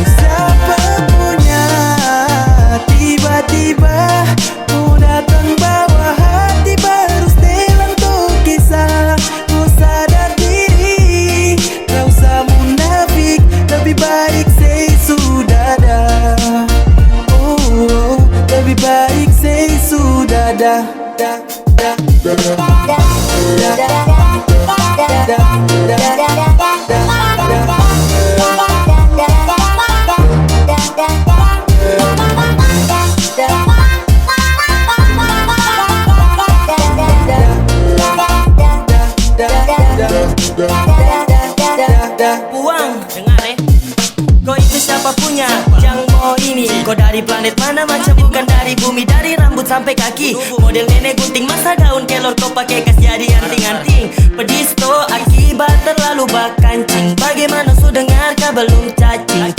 Siapa punya tiba-tiba mau datang bawa hati baru setelan tuh kisah. Kau sadar diri tak usah munafik, lebih baik say sudah dah. Oh, lebih baik say sudah dah. Uang, dengar kau itu siapa punya? Yang mau ini kau dari planet mana? Macam bukan dari bumi. Dari rambut sampai kaki model nenek gunting. Masa daun kelor kau pakai kas jadi anting-anting. Pedisto akibat terlalu bakancing. Bagaimana su dengar kau belum cacing?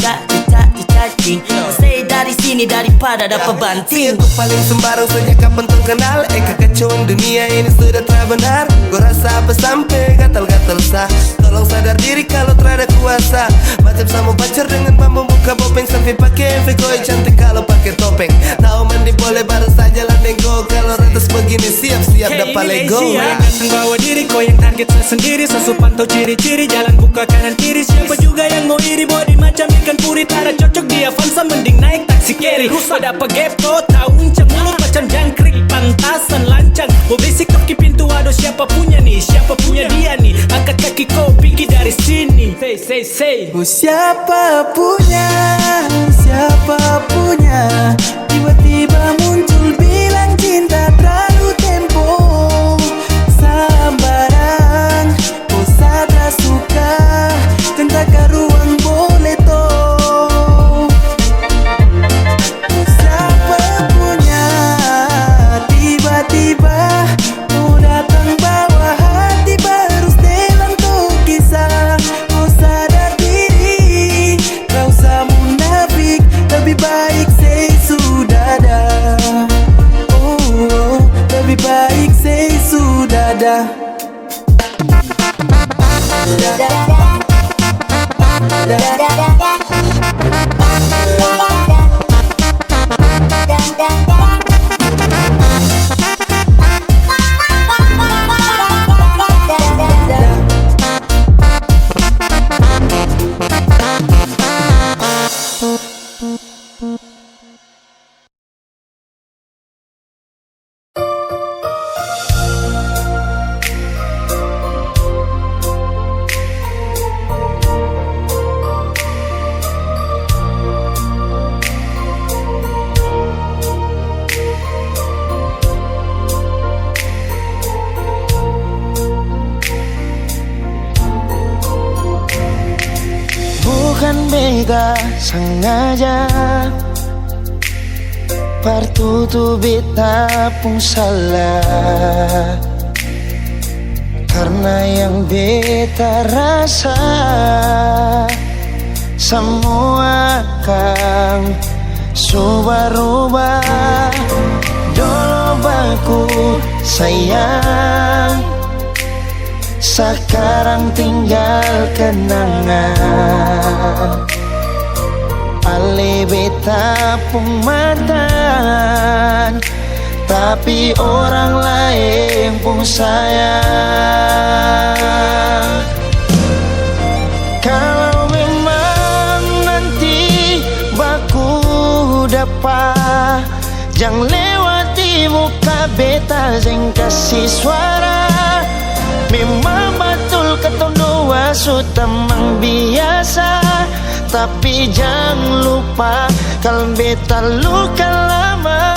Cacing say dari sini daripada dapat banting. Aku paling sembarang sejak kapan tuh kenal. Kekacauan dunia ini sudah terbenar. Gua rasa apa sampai gatal-gatal sah. Tolong sadar diri kalau terada kuasa. Macam sama pacar dengan bambu buka bopeng sampai pakai Koi cantik kalau pakai topeng. Tahu mandi boleh baru saja landeng go. Kalau ratas begini siap-siap dapat lego. Yang ganteng bawa diri, kau yang target saya sendiri. Sasu pantau ciri-ciri, jalan buka kanan kiri. Siapa juga yang mau iri, body macam ikan puri. Tara cocok di Avanza, mending naik taksi carry. Pada pagepo, tahu uncang mulut macam jangkrik. Pantasan lancang, mau basic kaki pintu. Aduh siapa punya nih, siapa punya dia nih. Angkat kaki kau pergi dari sini. Say Oh siapa punya tiba-tiba muncul bilang cinta terlalu tempo. Sambarang oh sadra suka tentang ruang boleh toh. Oh siapa punya tiba-tiba mau datang bawa hati baru setelan tuh kisah. Oh sadar diri tak usah munafik, lebih baik say sudah dah. Oh, lebih baik say sudah dah. Bukan beta sengaja Partutu beta pun salah. Karena yang beta rasa semua akan subah-rubah. Dulu baku sayang, sekarang tinggal kenangan. Ale beta pun mantan, tapi orang lain pun sayang. Kalau memang nanti baku dapat, jangan lewati muka beta, jangan kasih suara. Memang betul ketundua sutamang biasa, tapi jangan lupa kalau beta luka lama.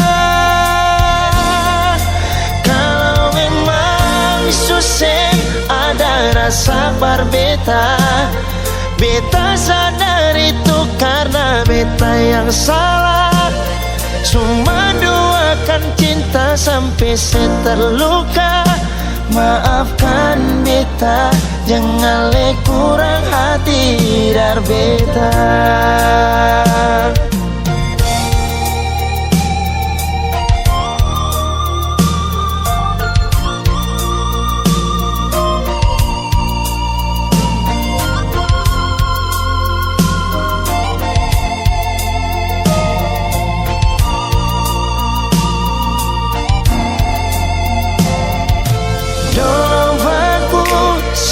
Kalau susah ada rasa berbeda. Beta sadar itu karena beta yang salah. Cuma doakan cinta sampai saya terluka. Maafkan beta, jangan le kurang hati dar beta.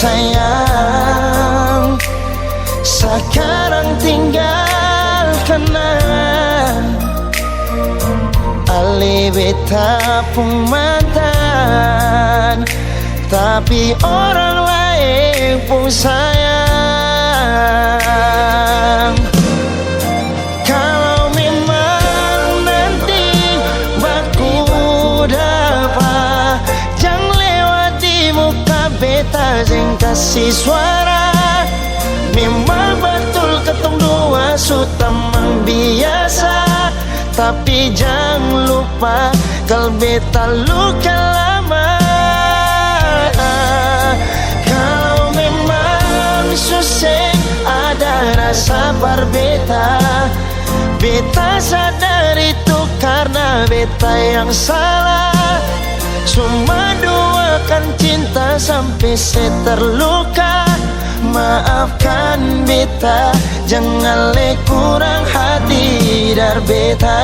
Sayang, sekarang tinggal kenang. Ali beta pun mantan, tapi orang lain pun sayang. Kalau memang nanti baku dapat, jangan lewati muka beta yang kasih suara. Memang betul ketong dua sutamang biasa, tapi jangan lupa kalau beta luka lama. Kalau memang susah ada rasa berbeda, beta sadar itu karena beta yang salah. Cuma doakan cinta sampai saya terluka. Maafkan beta, jangan le kurang hati dar beta.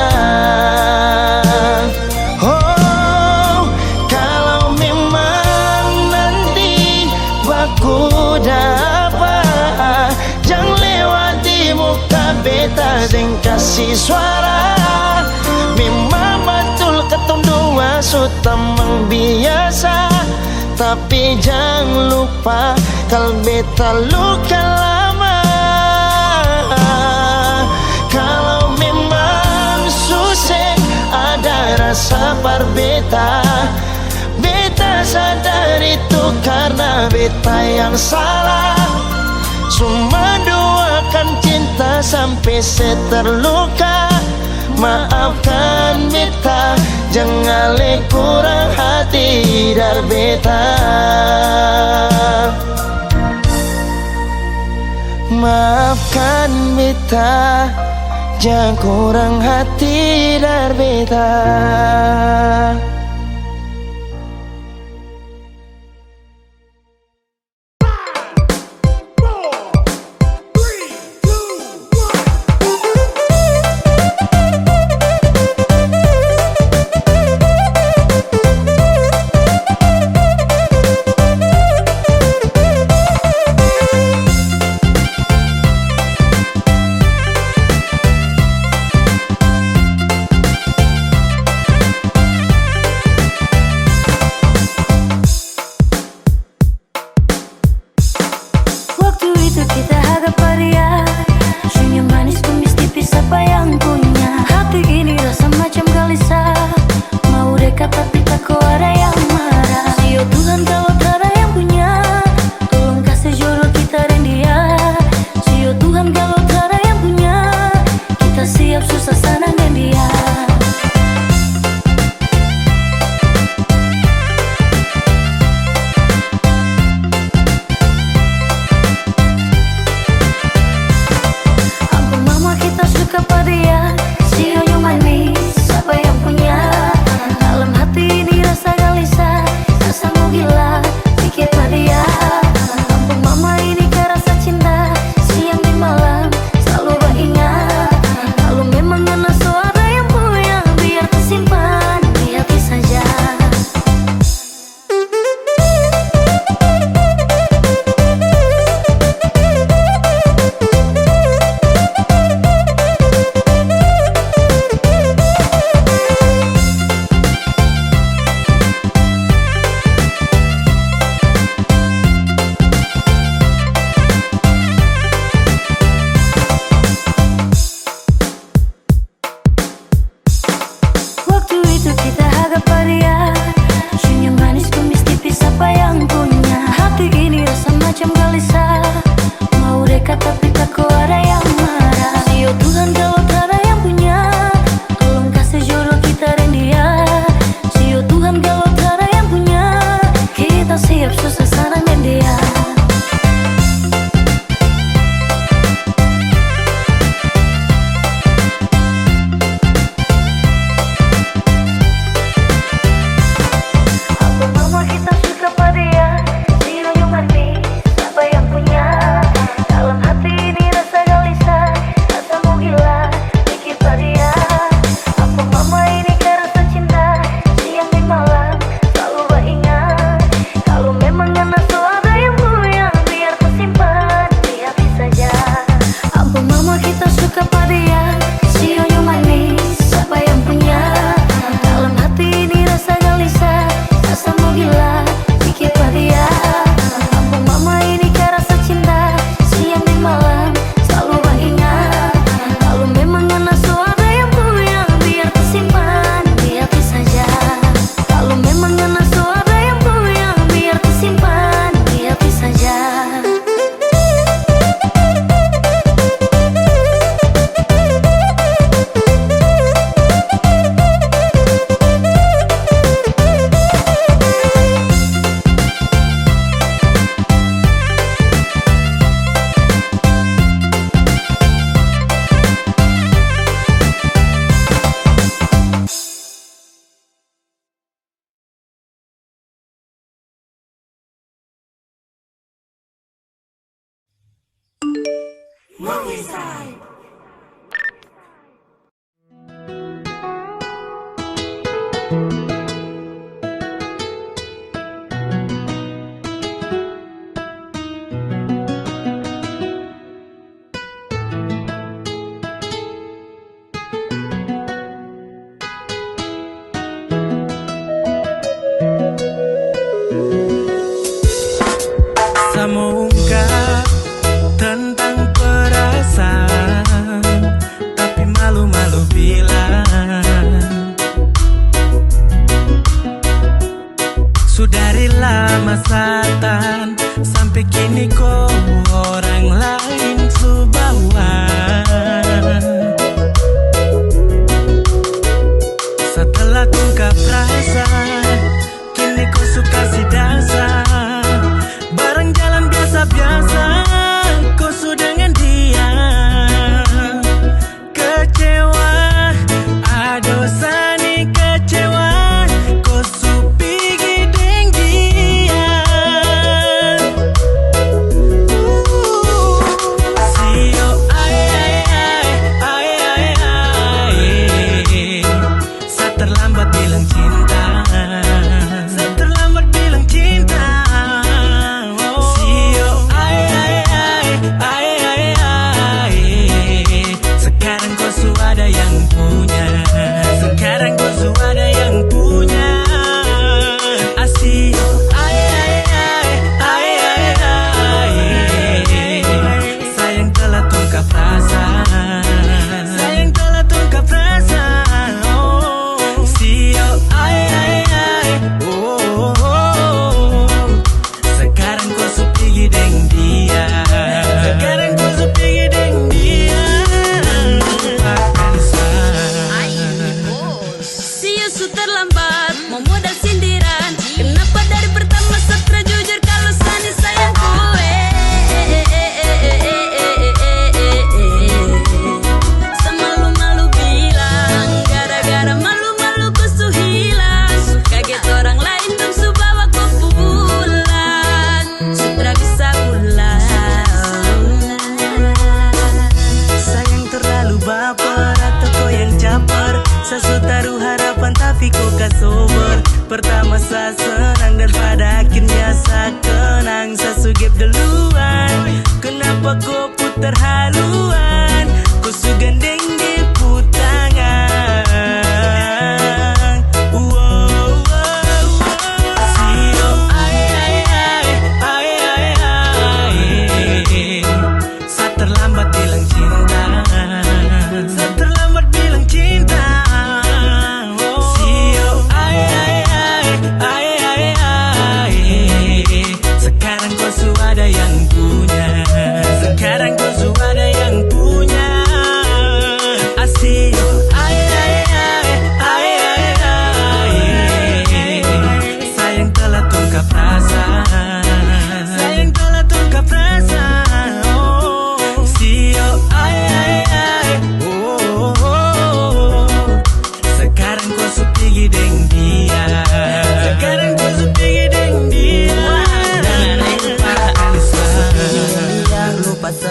Oh, kalau memang nanti baku dapat, jangan lewati muka beta yang kasih suara. Memang betul ketong dua sutamang biasa, tapi jangan lupa kalau beta luka lama. Kalau memang susah ada rasa berbeda, beta sadar itu karena beta yang salah. Cuma doakan cinta sampai saya terluka. Maafkan beta, jangan le kurang hati dar beta. Maafkan beta, jangan kurang hati dar beta. gelisah, mau dekat tapi takut ada yang marah. Sio Tuhan kalau tak ada yang punya, tolong kasih jodoh kita dan dia. Sio Tuhan kalau tak ada yang punya, kita siap susah sana dan dia. Mau ungkap tentang perasaan, tapi malu-malu bilang. Sudah dari lama selatan, sampai kini kok orang lain subawaan. Setelah ungkap rasa, kini kau suka si dasar. Bareng jalan biasa-biasa, kau sudah dengan dia. Kecewa, aduh sani kecewa, kau supigi deng dia. Sio ay ay ay ay ay ay, saat terlambat bilang cinta, saat terlambat bilang cinta. Sekarang kau sudah ada yang punya, sekarang kau sudah ada yang punya. Asio ay ay ay ay ay ay, sayang telah tungkap rasa, sayang telah tungkap rasa. Oh, Sio ay ay ay, oh, oh, oh. Sekarang kau supigi deng dia, sekarang kau supigi deng dia. Terlambat, mau modal sindiran. Kenapa dari pertama setra jujur kalau Sani sayangku. Semalu-malu bilang, gara-gara malu-malu ku su hilang. Kaget orang lain dong su bawa ku pulang. Sutra bisa pulang. Sayang terlalu baper atau kau yang caper? Saya taruh harapan tapi kau gak sober. Pertama saya senang dan pada akhirnya saya kenang. Saya sugep duluan, kenapa kau putar haluan? Kau su gandeng di putangan. Wow, wow, wow. Sio ay ay ay ay ay ay, saat terlambat bilang cinta, saat terlambat bilang cinta. Sio ay ay ay ay ay ay, sekarang kau sudah ada yang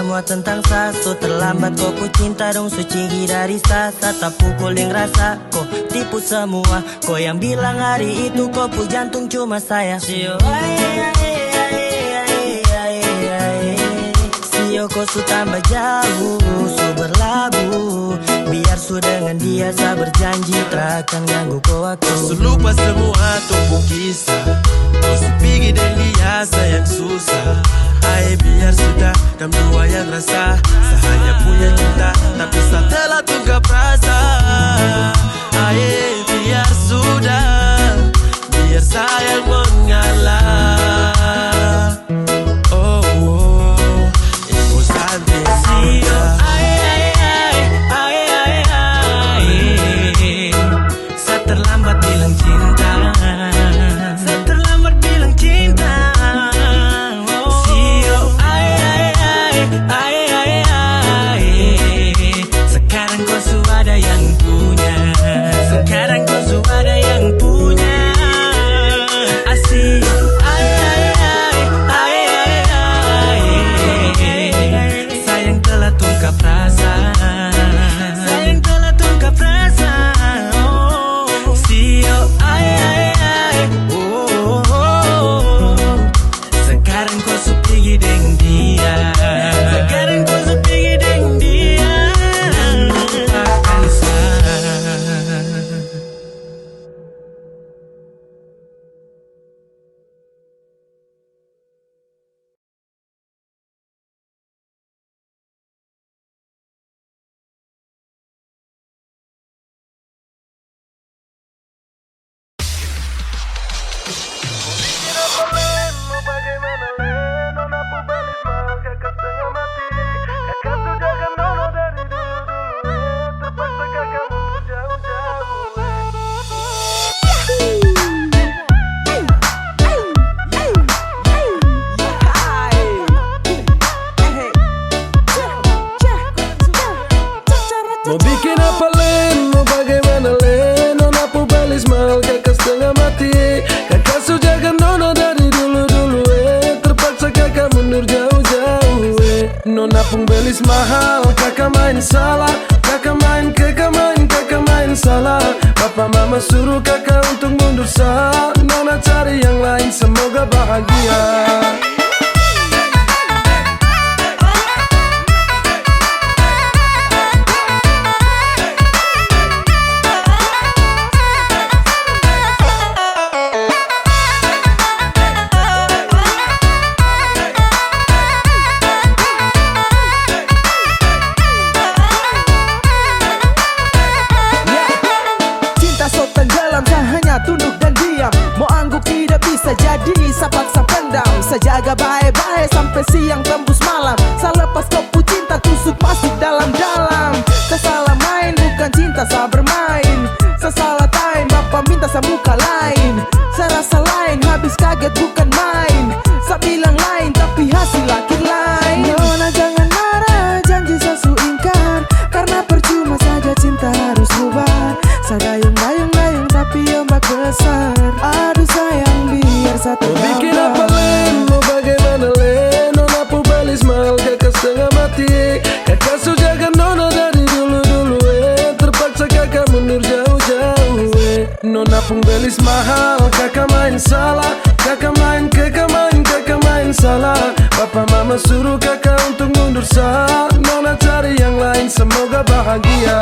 semua tentang saso. Terlambat kau ku cinta dong, suci dari sasa. Tak pukulin rasa, kau tipu semua. Kau yang bilang hari itu kau pu jantung cuma saya. Sio Sio kau su tambah jauh, su berlabuh. Biar su dengan dia saya berjanji takkan ganggu kau aku. Su lupa semua tumbuh kisah. Kau su pergi dan dia sayang susah. Ay biar sudah dan dua yang rasa. Saya hanya punya cinta tapi saya telah tungkap rasa. Ay biar sudah, biar sayang mengalah. Oh, oh, ibu santai Sio. Saya terlambat bilang cinta. Saya terlambat bilang cinta. Sio, sekarang kau sudah ada yang punya. Sekarang kau sudah ada yang punya. Asik. Sayang telah tungkap rasa. Sayang telah tungkap rasa. Oh, Sio, oh, sekarang kau su pergi dengan dia. Sekarang kau su pergi dengan dia. Akan sah. Mau bikin apa Len, mau bagaimana Len? Nona pu belis mal kakak setengah mati. Kakak su jaga Nona dari dulu-dulu terpaksa kakak mundur jauh-jauh Nona pun belis mahal, kakak main salah. Kakak main salah. Papa mama suruh kakak untuk mundur sah. Nona cari yang lain semoga bahagia. Tunduk dan diam, mau angguk tidak bisa jadi saya paksa pendam. Saya jaga baik-baik sampai siang tembus malam. Saya lepas kopu cinta tusuk masuk dalam-dalam. Saya salah main bukan cinta saya bermain. Saya salah time bapak minta saya muka lain. Saya rasa lain habis kaget bukan main. Saya bilang lain tapi hasil akhir lain. Nona jangan marah, janji saya su ingkar. Karena percuma saja cinta harus bubar. Saya dayung-dayung tapi ombak besar. Aduh sayang biar satu mau bikin apa Len, mau bagaimana Len? Nona pu belis mal kakak setengah mati. Kakak su jaga Nona dari dulu-dulu terpaksa kakak mundur jauh-jauh Nona pun belis mahal, kakak main salah. Kakak main salah. Papa mama suruh kakak untuk mundur sah. Nona cari yang lain semoga bahagia.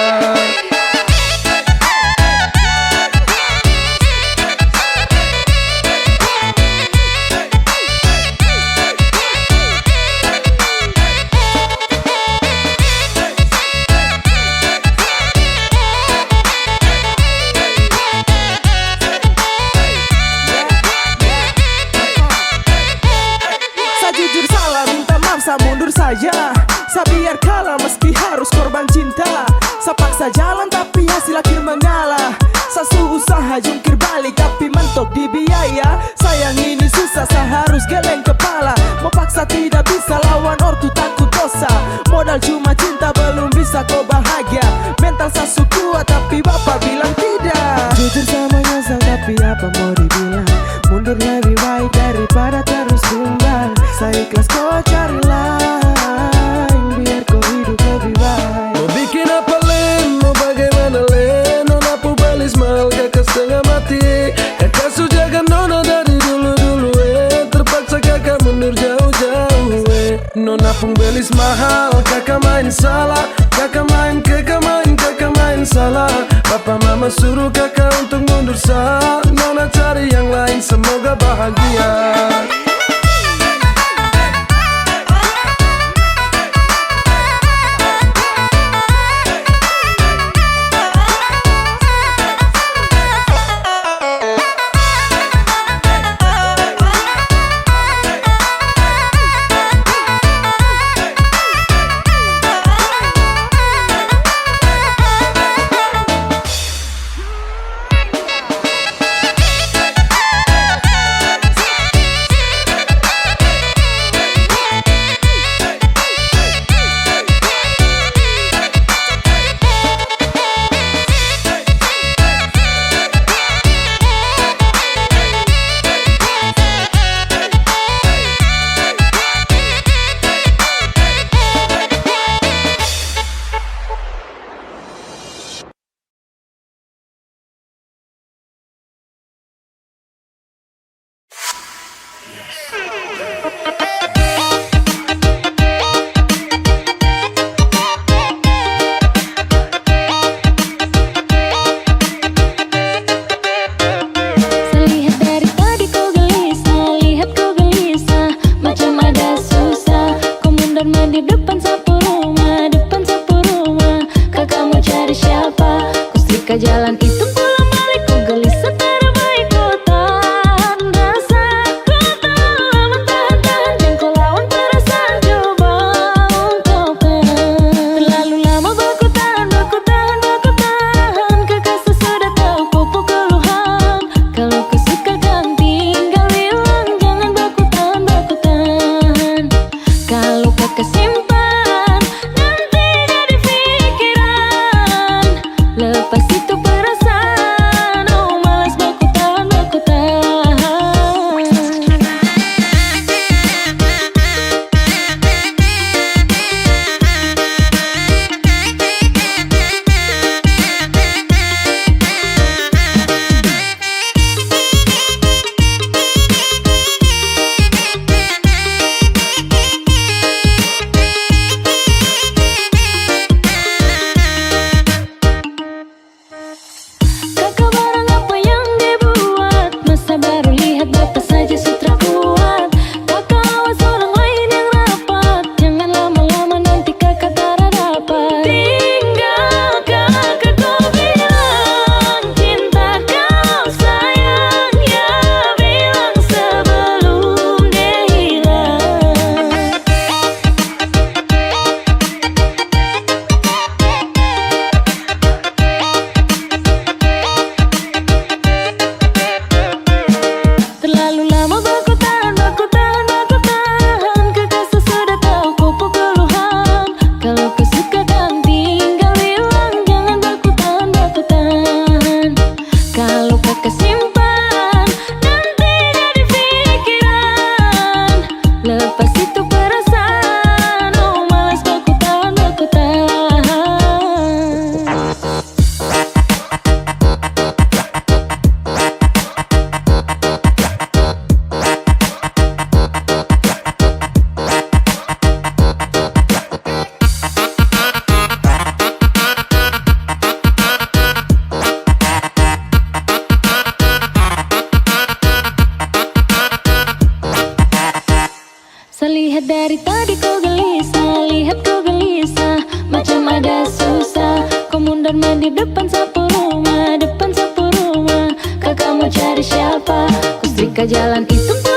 Saya mundur saja, saya biar kalah meski harus korban cinta. Saya paksa jalan tapi hasil akhir mengalah. Saya usaha jungkir balik tapi mentok di biaya. Sayang ini susah, saya harus geleng kepala. Mau paksa tidak bisa, lawan ortu takut dosa. Modal cuma cinta belum bisa kau bahagia. Mental saya kuat tapi bapak bilang tidak. Jujur sama nyesal tapi apa mau dibilang. Mundur lebih baik daripada terus kembali. Saya ikhlas kau cari lain. Nona pun belis mahal, kakak main salah. Kakak main salah. Papa mama suruh kakak untuk mundur sah. Nona cari yang lain, semoga bahagia. Jalan itu pulang balik ku gelisah terbaik kotaan rasa. Ku tak lama tahan-tahan yang kau lawan perasaan coba ungkapkan. Terlalu lama baku tahan. Kakak sudah tahu pokok keluhan. Kalau ku suka kan tinggal bilang, jangan baku tahan. Kalau kakak simpan nanti jadi pikiran. Lepas itu perasaan, oh malas baku tahan. Kakak barang apa yang dibuat, masa baru lihat bapak saja sutra kuat. Kakak awas orang lain yang rapat, jangan lama-lama nanti kakak tak dapat. Tinggal kakak kau bilang cinta kau sayang, ya bilang sebelum dia hilang. Terlalu lama baku tahan. Kakak sudah tahu pokok keluhan. Kalau kau suka dan tinggal bilang, jangan baku tahan. Kalau kakak simpan nanti jadi pikiran. Lepas itu perasaan, oh malas baku tahan. Saya lihat dari tadi kau gelisah, macam ada susah. Kau mundar mandir depan sapu rumah. Kakak mau cari siapa? Ku setrika jalan itu.